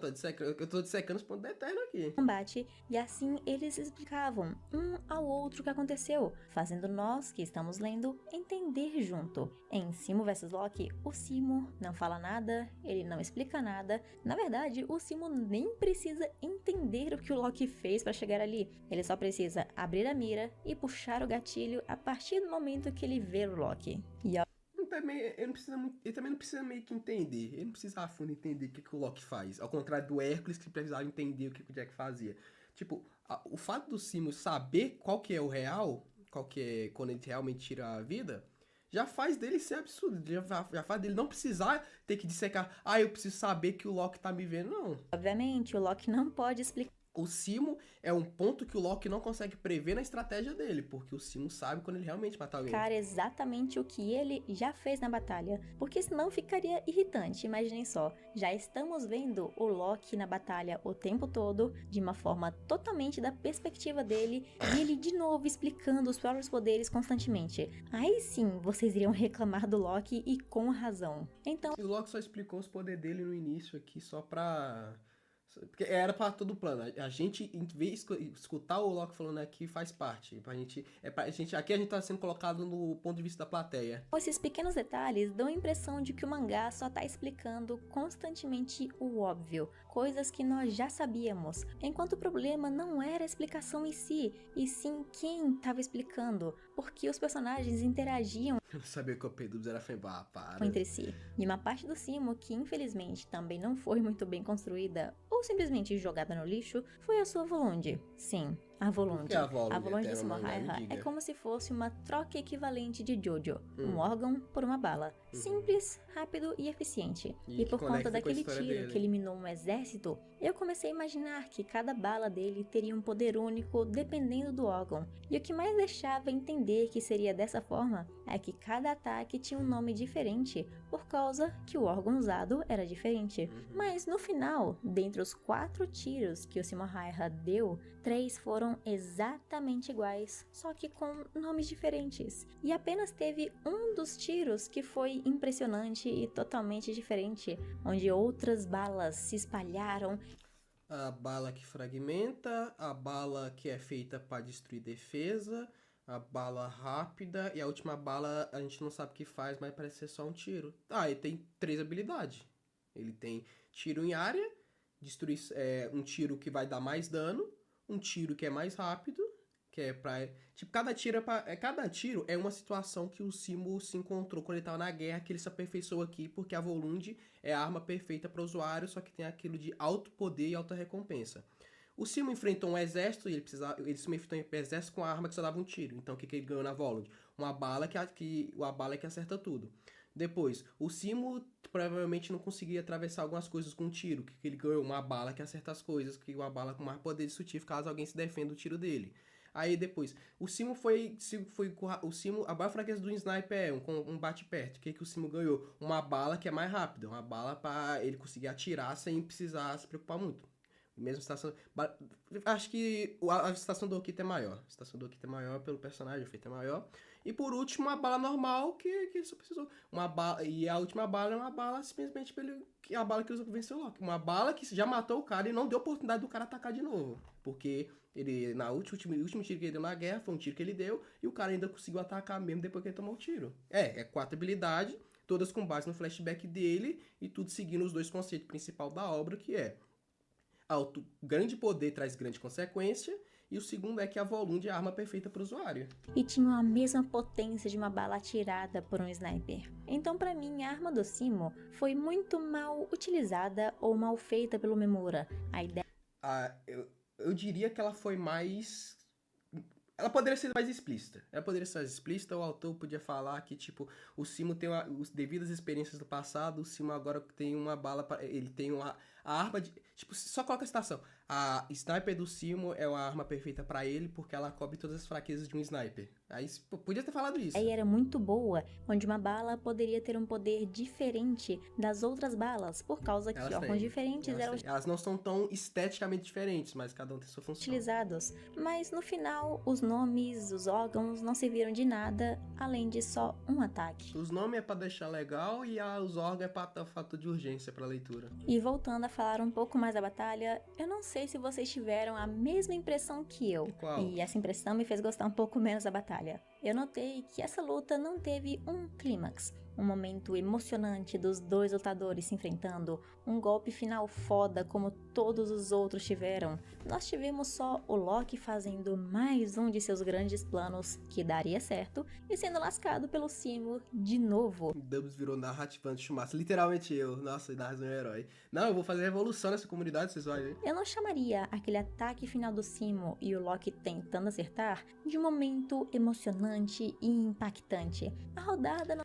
eu tô dissecando os pontos eternos aqui. Combate, e assim eles explicavam um ao outro o que aconteceu, fazendo nós, que estamos lendo, entender junto. Em Simo vs Loki, o Simo não fala nada, ele não explica nada. Na verdade, o Simo nem precisa entender o que o Loki fez para chegar ali. Ele só precisa abrir a mira e puxar o gatilho a partir do momento que ele vê o Loki. E Ele também não precisa meio que entender. Ele não precisa a fundo entender o que o Loki faz. Ao contrário do Hércules, que precisava entender o que o Jack fazia. Tipo, o fato do Simo saber qual que é o real, qual que é quando ele realmente tira a vida, já faz dele ser absurdo. Já faz dele não precisar ter que dissecar, eu preciso saber que o Loki tá me vendo. Não. obviamente o Loki não pode explicar O Simo é um ponto que o Loki não consegue prever na estratégia dele, porque o Simo sabe quando ele realmente matar alguém. exatamente o que ele já fez na batalha, porque senão ficaria irritante. Imaginem só, já estamos vendo o Loki na batalha o tempo todo, de uma forma totalmente da perspectiva dele, e ele de novo explicando os próprios poderes constantemente. Aí sim, vocês iriam reclamar do Loki, e com razão. Então, E o Loki só explicou os poderes dele no início aqui só pra... Porque era pra todo o plano. A gente, em vez de escutar o Loki falando aqui, faz parte. Aqui a gente tá sendo colocado no ponto de vista da plateia. esses pequenos detalhes dão a impressão de que o mangá só tá explicando constantemente o óbvio, coisas que nós já sabíamos, enquanto o problema não era a explicação em si, e sim quem tava explicando, porque os personagens interagiam Eu não sabia que o Pedro do Zerafembá, para. entre si. E uma parte do Simo que infelizmente também não foi muito bem construída, ou simplesmente jogada no lixo, foi a sua Volunde. Sim, a Volunde. O que é a Volunde? A Volunde Até de no mangá, me Simo diga. é como se fosse uma troca equivalente de Jojo. Um órgão por uma bala. Simples, rápido e eficiente. E E que por conecta conta com a daquele história tiro dele. que eliminou um exército, eu comecei a imaginar que cada bala dele teria um poder único dependendo do órgão. E o que mais deixava entender que seria dessa forma é que cada ataque tinha um nome diferente, por causa que o órgão usado era diferente. Mas no final, dentre os 4 tiros que o Simo Hayah deu, 3 foram exatamente iguais, só que com nomes diferentes. E apenas teve um dos tiros que foi impressionante e totalmente diferente, onde outras balas se espalharam. A bala que fragmenta, a bala que é feita para destruir defesa, a bala rápida e a última bala a gente não sabe o que faz, mas parece ser só um tiro. Ele tem 3 habilidades. Ele tem tiro em área, destruir, um tiro que vai dar mais dano, um tiro que é mais rápido, que é pra... Tipo, cada tiro é uma situação que o Simo se encontrou quando ele tava na guerra, que ele se aperfeiçoou aqui, porque a Volunde é a arma perfeita para o usuário, só que tem aquilo de alto poder e alta recompensa. O Simo enfrentou um exército e ele se enfrentou um exército com a arma que só dava um tiro. Então o que ele ganhou na Volunde? Uma bala que acerta tudo. Depois, o Simo provavelmente não conseguia atravessar algumas coisas com um tiro, que ele ganhou uma bala que acerta as coisas, que uma bala com mais poder destrutivo caso alguém se defenda do tiro dele. Aí depois, o Simo a maior fraqueza do sniper é um bate perto. O que o Simo ganhou? Uma bala que é mais rápida, uma bala para ele conseguir atirar sem precisar se preocupar muito. Mesmo situação. Acho que a situação do Okita é maior. A situação do Okita é maior pelo personagem, o efeito é maior. E por último, uma bala normal que ele só precisou. E a última bala é uma bala simplesmente a bala que ele usou pra vencer o Loki. Uma bala que já matou o cara e não deu oportunidade do cara atacar de novo. Porque ele, o último tiro que ele deu na guerra foi um tiro que ele deu e o cara ainda conseguiu atacar mesmo depois que ele tomou o tiro. É 4 habilidades, todas com base no flashback dele e tudo seguindo os 2 conceitos principais da obra, que é grande poder traz grande consequência, e o segundo é que a Volunde é a arma perfeita para o usuário. E tinham a mesma potência de uma bala atirada por um sniper. Então, pra mim, a arma do Simo foi muito mal utilizada ou mal feita pelo Memura. A ideia Eu diria que ela foi mais... Ela poderia ser mais explícita. O autor podia falar que, tipo, o Simo tem os devidas experiências do passado, o Simo agora tem uma bala, ele tem a arma de... Tipo, só coloca a citação. A sniper do Simo é uma arma perfeita pra ele porque ela cobre todas as fraquezas de um sniper. Aí, pô, podia ter falado isso. Aí era muito boa, onde uma bala poderia ter um poder diferente das outras balas, por causa que Elas órgãos têm, diferentes elas eram têm. Elas não são tão esteticamente diferentes, mas cada um tem sua função. utilizados, mas no final os nomes, os órgãos não serviram de nada, além de só um ataque. Os nomes é pra deixar legal e os órgãos é pra dar fator de urgência pra leitura. E voltando a falar um pouco mais da batalha, eu não sei se vocês tiveram a mesma impressão que eu. Qual? E essa impressão me fez gostar um pouco menos da batalha. Eu notei que essa luta não teve um clímax, um momento emocionante dos dois lutadores se enfrentando, um golpe final foda como todos os outros tiveram. Nós tivemos só o Loki fazendo mais um de seus grandes planos que daria certo e sendo lascado pelo Simo de novo. Dubs virou narrativante Shumatsu. Literalmente eu. Nossa, Narras é meu herói. Não, eu vou fazer revolução nessa comunidade, vocês vão ver. Eu não chamaria aquele ataque final do Simo e o Loki tentando acertar de um momento emocionante e impactante. A rodada não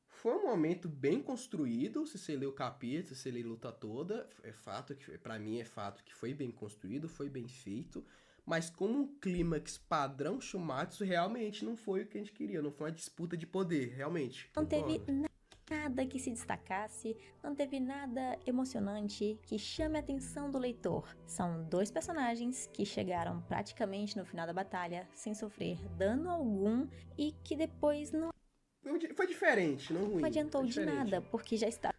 Foi um momento bem construído, se você ler o capítulo, se você ler a luta toda, é fato que, pra mim é fato que foi bem construído, foi bem feito, mas como um clímax padrão Shumatsu, realmente não foi o que a gente queria, não foi uma disputa de poder, realmente. teve Concordo. nada que se destacasse, não teve nada emocionante que chame a atenção do leitor. São dois personagens que chegaram praticamente no final da batalha sem sofrer dano algum e que depois não Foi diferente, não ruim. adiantou foi de diferente. nada, porque já está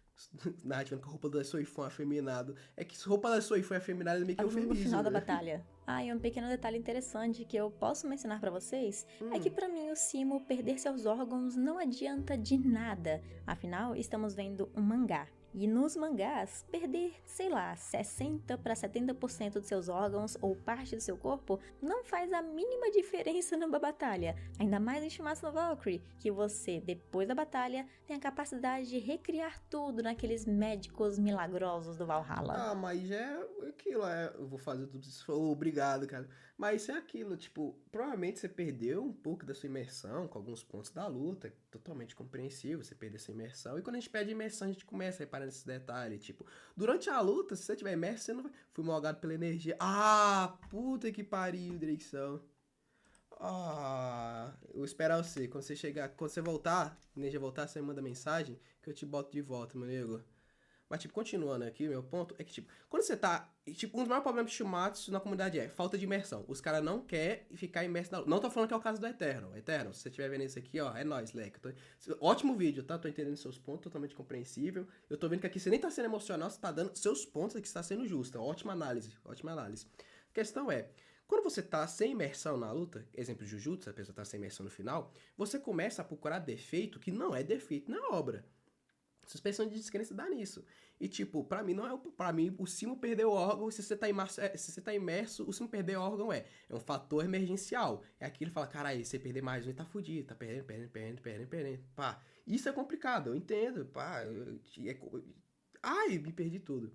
Narrativa que a roupa da Soifon é afeminado. É que se roupa da Soifon é afeminada, é meio que no eufemismo, final da né? batalha. Ah, e um pequeno detalhe interessante que eu posso mencionar pra vocês é que pra mim o Simo perder seus órgãos não adianta de nada. Afinal, estamos vendo um mangá. E nos mangás, perder, sei lá, 60 para 70% de seus órgãos ou parte do seu corpo não faz a mínima diferença numa batalha. Ainda mais em Shumatsu no Valkyrie, que você, depois da batalha, tem a capacidade de recriar tudo naqueles médicos milagrosos do Valhalla. Ah, mas é aquilo, eu vou fazer tudo isso. Obrigado, cara. Mas isso é aquilo, tipo, provavelmente você perdeu um pouco da sua imersão com alguns pontos da luta, é totalmente compreensível você perder essa imersão. E quando a gente perde a imersão, a gente começa a reparar nesses detalhes, tipo, durante a luta, se você tiver imerso, você não vai... Fui molgado pela energia. Ah, puta que pariu, direção. Ah, eu vou esperar você. Quando você chegar, quando você voltar, a energia voltar, você me manda mensagem que eu te boto de volta, meu nego. Mas, tipo, continuando aqui, meu ponto é que, tipo, quando você tá... Tipo, um dos maiores problemas de Shumatsu na comunidade é falta de imersão. Os caras não querem ficar imerso na luta. Não tô falando que é o caso do Eternal. Eternal, se você estiver vendo isso aqui, ó, é nóis, Leque. Ótimo vídeo, tá? Tô entendendo seus pontos, totalmente compreensível. Eu tô vendo que aqui você nem tá sendo emocional, você tá dando seus pontos aqui, está sendo justo. Ótima análise, ótima análise. A questão é... Quando você tá sem imersão na luta, exemplo Jujutsu, a pessoa tá sem imersão no final, você começa a procurar defeito que não é defeito na obra. Suspensão de descrença dá nisso. E, tipo, pra mim, não é pra mim, o Simo perder o órgão, se você tá imerso, o Simo perder o órgão é um fator emergencial. É aquilo que fala, caralho, se você perder mais um, tá fudido, tá perdendo. Pá, isso é complicado, eu entendo, pá. Ai, me perdi tudo.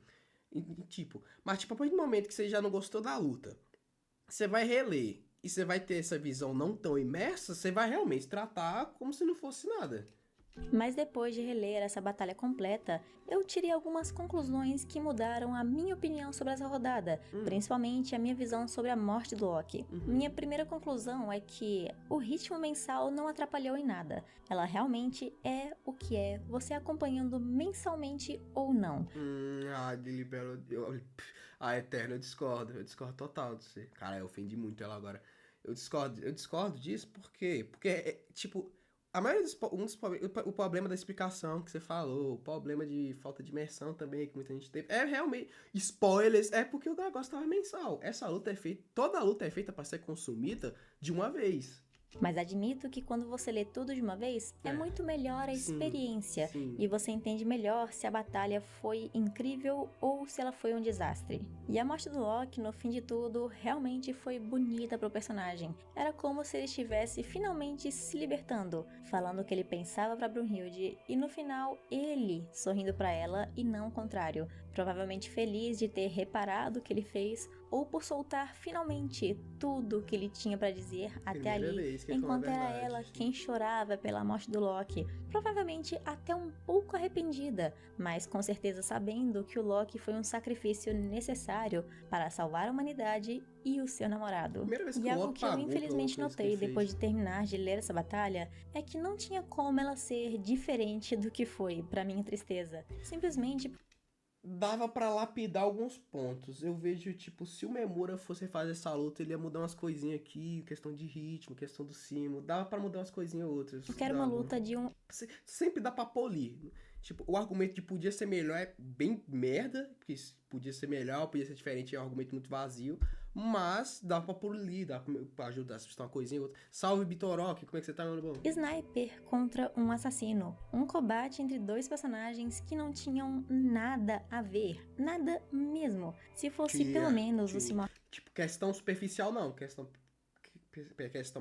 Tipo, mas, tipo, a partir do momento que você já não gostou da luta, você vai reler e você vai ter essa visão não tão imersa, você vai realmente tratar como se não fosse nada. Mas depois de reler essa batalha completa, eu tirei algumas conclusões que mudaram a minha opinião sobre essa rodada, principalmente a minha visão sobre a morte do Loki. Minha primeira conclusão é que o ritmo mensal não atrapalhou em nada. Ela realmente é o que é, você acompanhando mensalmente ou não. Libero. Eterno, eu discordo total de você. Cara, eu ofendi muito ela agora. Eu discordo disso porque, tipo, a maioria o problema da explicação que você falou, o problema de falta de imersão também que muita gente teve, é realmente spoilers, é porque o negócio tava mensal. Essa luta é feita, toda luta é feita para ser consumida de uma vez. Mas admito que quando você lê tudo de uma vez, é muito melhor a experiência. Sim. E você entende melhor se a batalha foi incrível ou se ela foi um desastre. E a morte do Loki, no fim de tudo, realmente foi bonita pro personagem. Era como se ele estivesse finalmente se libertando, falando o que ele pensava pra Brunhilde, e no final, ele sorrindo pra ela e não o contrário. Provavelmente feliz de ter reparado o que ele fez ou por soltar finalmente tudo que ele tinha pra dizer até Primeira ali, vez que ele falou a enquanto era verdade, ela sim. quem chorava pela morte do Loki, provavelmente até um pouco arrependida, mas com certeza sabendo que o Loki foi um sacrifício necessário para salvar a humanidade e o seu namorado. Primeira vez que E o algo Loki que eu pagou infelizmente pela coisa que ele notei depois fez. de terminar de ler essa batalha é que não tinha como ela ser diferente do que foi, pra minha tristeza. Simplesmente Dava pra lapidar alguns pontos. Eu vejo, tipo, se o Memura fosse fazer essa luta, ele ia mudar umas coisinhas aqui, questão de ritmo, questão do cimo. Dava pra mudar umas coisinhas outras. porque era uma Dava. luta de um Sempre dá pra polir. Tipo, o argumento de podia ser melhor é bem merda, porque podia ser melhor, podia ser diferente, é um argumento muito vazio. Mas dá pra polir, dá pra ajudar a substituir uma coisinha ou outra. Salve, Bitorok, como é que você tá, meu bom? sniper contra um assassino. Um combate entre dois personagens que não tinham nada a ver. Nada mesmo. Se fosse pelo menos o Simon Tipo, questão superficial não, questão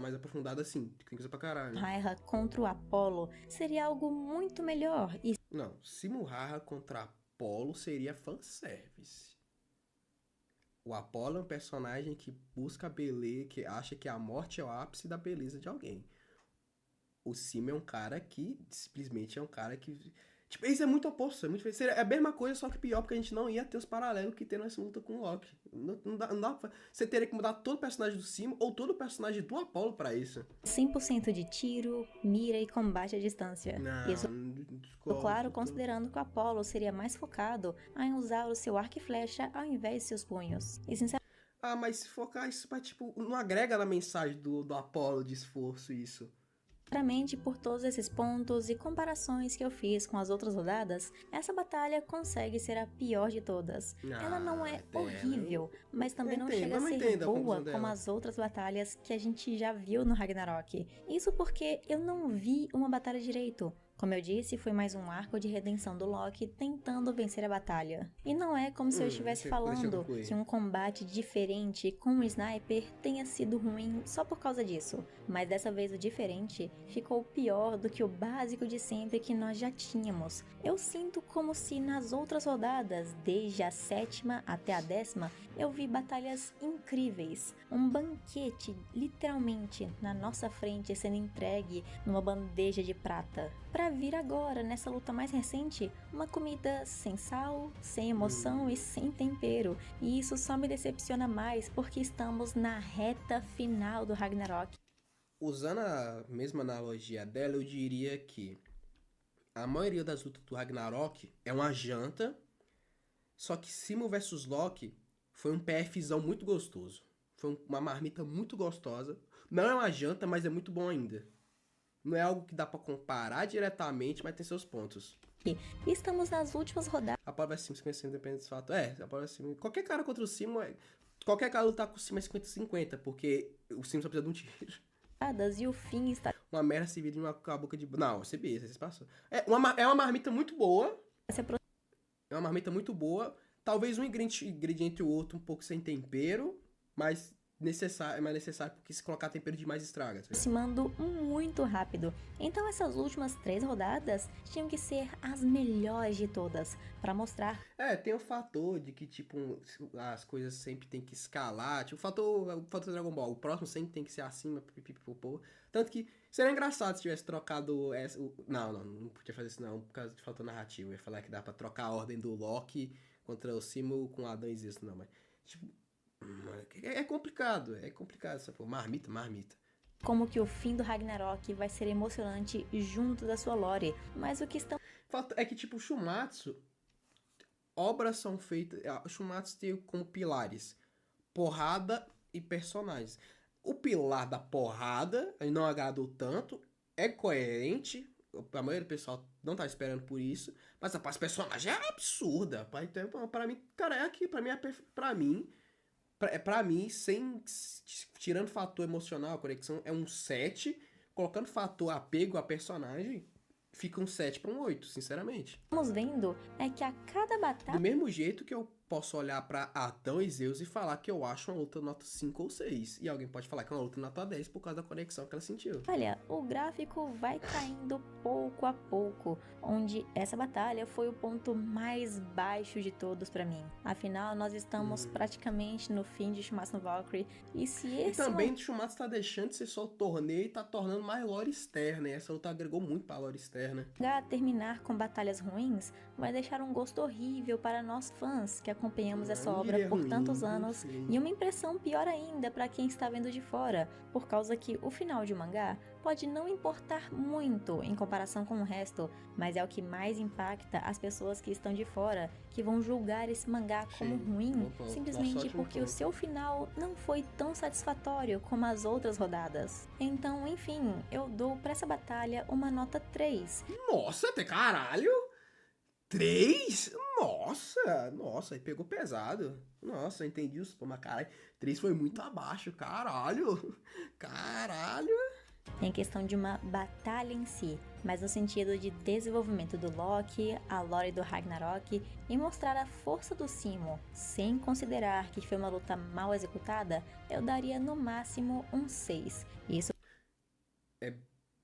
mais aprofundada sim, tem coisa pra caralho. Raiha contra o Apollo seria algo muito melhor. E Não, Simurra contra Apollo seria fanservice. O Apollo é um personagem que busca a beleza, que acha que a morte é o ápice da beleza de alguém. O Sim é um cara que simplesmente é um cara que. Tipo, isso é muito oposto, é muito diferente. Seria a mesma coisa, só que pior, porque a gente não ia ter os paralelos que tem nessa luta com o Loki. Não dá pra... Você teria que mudar todo o personagem do Sim ou todo o personagem do Apollo pra isso. 100% de tiro, mira e combate à distância. Não, Isso, discordo, claro, tô- considerando que o Apollo seria mais focado em usar o seu arco e flecha ao invés de seus punhos. E Ah, mas se focar isso pra, tipo, não agrega na mensagem do Apollo de esforço isso. sinceramente, por todos esses pontos e comparações que eu fiz com as outras rodadas, essa batalha consegue ser a pior de todas. Ela não é entendo. horrível, mas também não Entendo, chega a eu não ser entendo a boa conclusão como dela. as outras batalhas que a gente já viu no Ragnarok. Isso porque eu não vi uma batalha direito. Como eu disse, foi mais um arco de redenção do Loki tentando vencer a batalha. E não é como se eu estivesse deixa eu falando concluir. que um combate diferente com um sniper tenha sido ruim só por causa disso. Mas dessa vez o diferente ficou pior do que o básico de sempre que nós já tínhamos. Eu sinto como se nas outras rodadas, desde a 7ª até a 10ª, eu vi batalhas incríveis. Um banquete, literalmente, na nossa frente sendo entregue numa bandeja de prata. Pra vir agora, nessa luta mais recente, uma comida sem sal, sem emoção e sem tempero. E isso só me decepciona mais porque estamos na reta final do Ragnarok. Usando a mesma analogia dela, eu diria que a maioria das lutas do Ragnarok é uma janta, só que Simo vs Loki foi um PFzão muito gostoso. Foi uma marmita muito gostosa. Não é uma janta, mas é muito bom ainda. Não é algo que dá pra comparar diretamente, mas tem seus pontos. E estamos nas últimas rodadas. Apollo vs Simo se conhecendo independente desse fato. Apollo vs Simo. Qualquer cara contra o Simo qualquer cara lutar com o Simo é 50-50, porque o Simo só precisa de um tiro. E o fim está Uma merda se vira com a boca de. Não, CB, vocês passou. É uma marmita muito boa. se aproximando. É uma marmita muito boa. Talvez um ingrediente ou outro um pouco sem tempero, mas é mais necessário porque se colocar tempero demais estraga. Tá ligado? Muito rápido. Então essas últimas 3 rodadas tinham que ser as melhores de todas, para mostrar Tem o fator de que, tipo, as coisas sempre tem que escalar. Tipo, o fator Dragon Ball. O próximo sempre tem que ser acima, pipipipopô. Tanto que seria engraçado se tivesse trocado essa. Não podia fazer isso não, por causa de fator narrativo. Eu ia falar que dá pra trocar a ordem do Loki contra o Simo com Adão e isso, não, mas. Tipo. É complicado, essa porra. Marmita. como que o fim do Ragnarok vai ser emocionante junto da sua lore. Mas o que estão Fato é que, tipo, Shumatsu, obras são feitas. O Shumatsu tem como pilares porrada e personagens. O pilar da porrada, ele não agradou tanto, é coerente. A maioria do pessoal não tá esperando por isso, mas a parte personagem é absurda. Então, pra mim, cara, é aqui, pra mim, tirando fator emocional, conexão, é um 7, colocando fator apego a personagem, fica um 7 pra um 8, sinceramente. estamos vendo é que a cada Do batalha mesmo jeito que eu posso olhar pra Adão e Zeus e falar que eu acho uma luta nota 5 ou 6. E alguém pode falar que é uma luta nota 10 por causa da conexão que ela sentiu. Olha, o gráfico vai caindo pouco a pouco, onde essa batalha foi o ponto mais baixo de todos pra mim. Afinal, nós estamos praticamente no fim de Shumatsu no Valkyrie, e se E esse também Shumatsu tá deixando de ser só o torneio e tá tornando mais lore externa. E essa luta agregou muito pra lore externa. mangá terminar com batalhas ruins, vai deixar um gosto horrível para nós fãs que acompanhamos essa Não obra diria por ruim, tantos muito anos, feio. e uma impressão pior ainda para quem está vendo de fora, por causa que o final de um mangá pode não importar muito em comparação com o resto, mas é o que mais impacta as pessoas que estão de fora, que vão julgar esse mangá como Sim, ruim, bom ponto. simplesmente Nossa, ótimo porque o ponto. seu final não foi tão satisfatório como as outras rodadas. Então, enfim, eu dou para essa batalha uma nota 3. Nossa, até caralho! 3? Nossa, aí pegou pesado. Nossa, eu entendi os... Mas caralho, 3 foi muito abaixo, caralho. Caralho. Em questão de uma batalha em si, mas no sentido de desenvolvimento do Loki, a lore do Ragnarok e mostrar a força do Simo, sem considerar que foi uma luta mal executada, eu daria no máximo um 6. Isso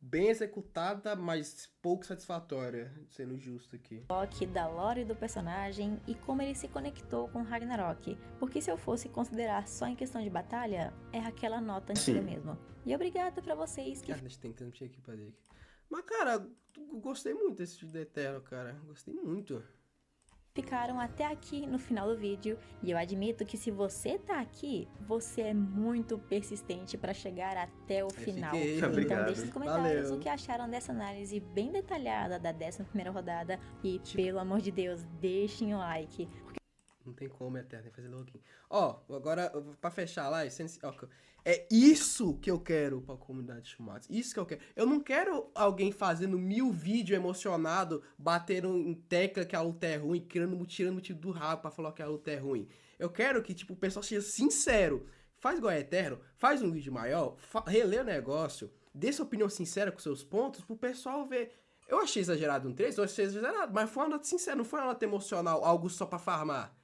Bem executada, mas pouco satisfatória, sendo justo aqui. Loki, da lore do personagem e como ele se conectou com Ragnarok, porque se eu fosse considerar só em questão de batalha, é aquela nota antiga Sim. mesmo. E obrigada pra vocês que Cara, deixa eu tentar mexer aqui pra ver. Mas, cara, eu gostei muito desse vídeo do Eterno, cara. Gostei muito. ficaram até aqui no final do vídeo, e eu admito que se você tá aqui, você é muito persistente pra chegar até o final. fiquei. Então Obrigado. deixe nos comentários Valeu. o que acharam dessa análise bem detalhada da 11ª rodada, e pelo amor de Deus, deixem o like. Não tem como, Eterno, tem que fazer login. Ó, agora, pra fechar lá, é isso que eu quero pra comunidade de Shumatsu. Isso que eu quero. Eu não quero alguém fazendo 1000 vídeos emocionado, batendo em tecla que a luta é ruim, tirando motivo do rabo pra falar que a luta é ruim. Eu quero que, tipo, o pessoal seja sincero. Faz igual a Eterno, faz um vídeo maior, relê o negócio, dê sua opinião sincera com seus pontos pro pessoal ver. Eu achei exagerado um 3, eu achei exagerado, mas foi uma nota sincera, não foi uma nota emocional, algo só pra farmar.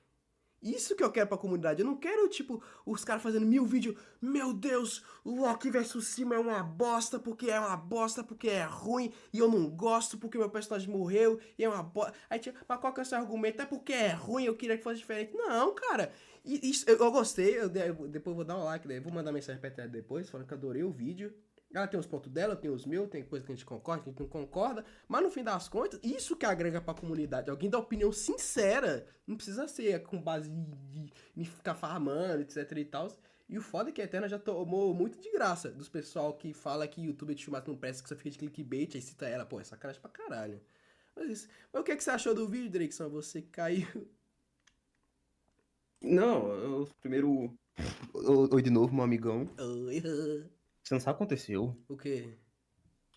Isso que eu quero pra comunidade. Eu não quero, tipo, os caras fazendo 1000 vídeos. Meu Deus, o Loki vs Simo é uma bosta porque é uma bosta, porque é ruim. E eu não gosto porque meu personagem morreu e é uma bosta. Aí, tipo, mas qual que é o seu argumento? É porque é ruim, eu queria que fosse diferente. Não, cara. Eu gostei. Depois eu vou dar um like, daí vou mandar mensagem pra ela depois, falando que eu adorei o vídeo. Ela tem os pontos dela, eu tenho os meus, tem coisa que a gente concorda, que a gente não concorda, mas no fim das contas, isso que agrega pra comunidade. Alguém dá opinião sincera, não precisa ser com base em ficar farmando, etc e tal. E o foda é que a Eterna já tomou muito de graça dos pessoal que fala que YouTube de Shumatsu não presta, que só fica de clickbait, aí cita ela. Pô, é sacanagem pra caralho. Mas o que você achou do vídeo, Drake? Você que caiu. Não, eu primeiro. Oi de novo, meu amigão. Oi, Você não sabe o que aconteceu? o quê?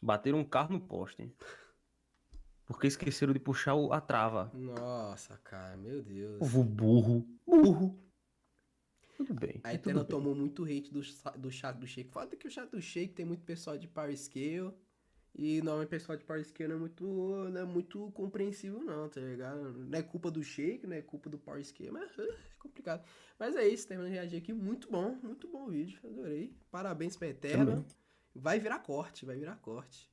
Bateram um carro no poste. Porque esqueceram de puxar a trava. Nossa, cara, meu Deus. Povo burro. Burro. Tudo bem. A é Eterna tudo bem. tomou muito hate do chat do Shake. Foda que o chat do Shake tem muito pessoal de Power Scale. E normalmente o pessoal de Power Scale não é muito compreensivo não, tá ligado? Não é culpa do Shake, não é culpa do Power Scale, mas é complicado. Mas é isso, terminando de reagir aqui. Muito bom o vídeo, adorei. Parabéns pra Eterna. Também. Vai virar corte, vai virar corte.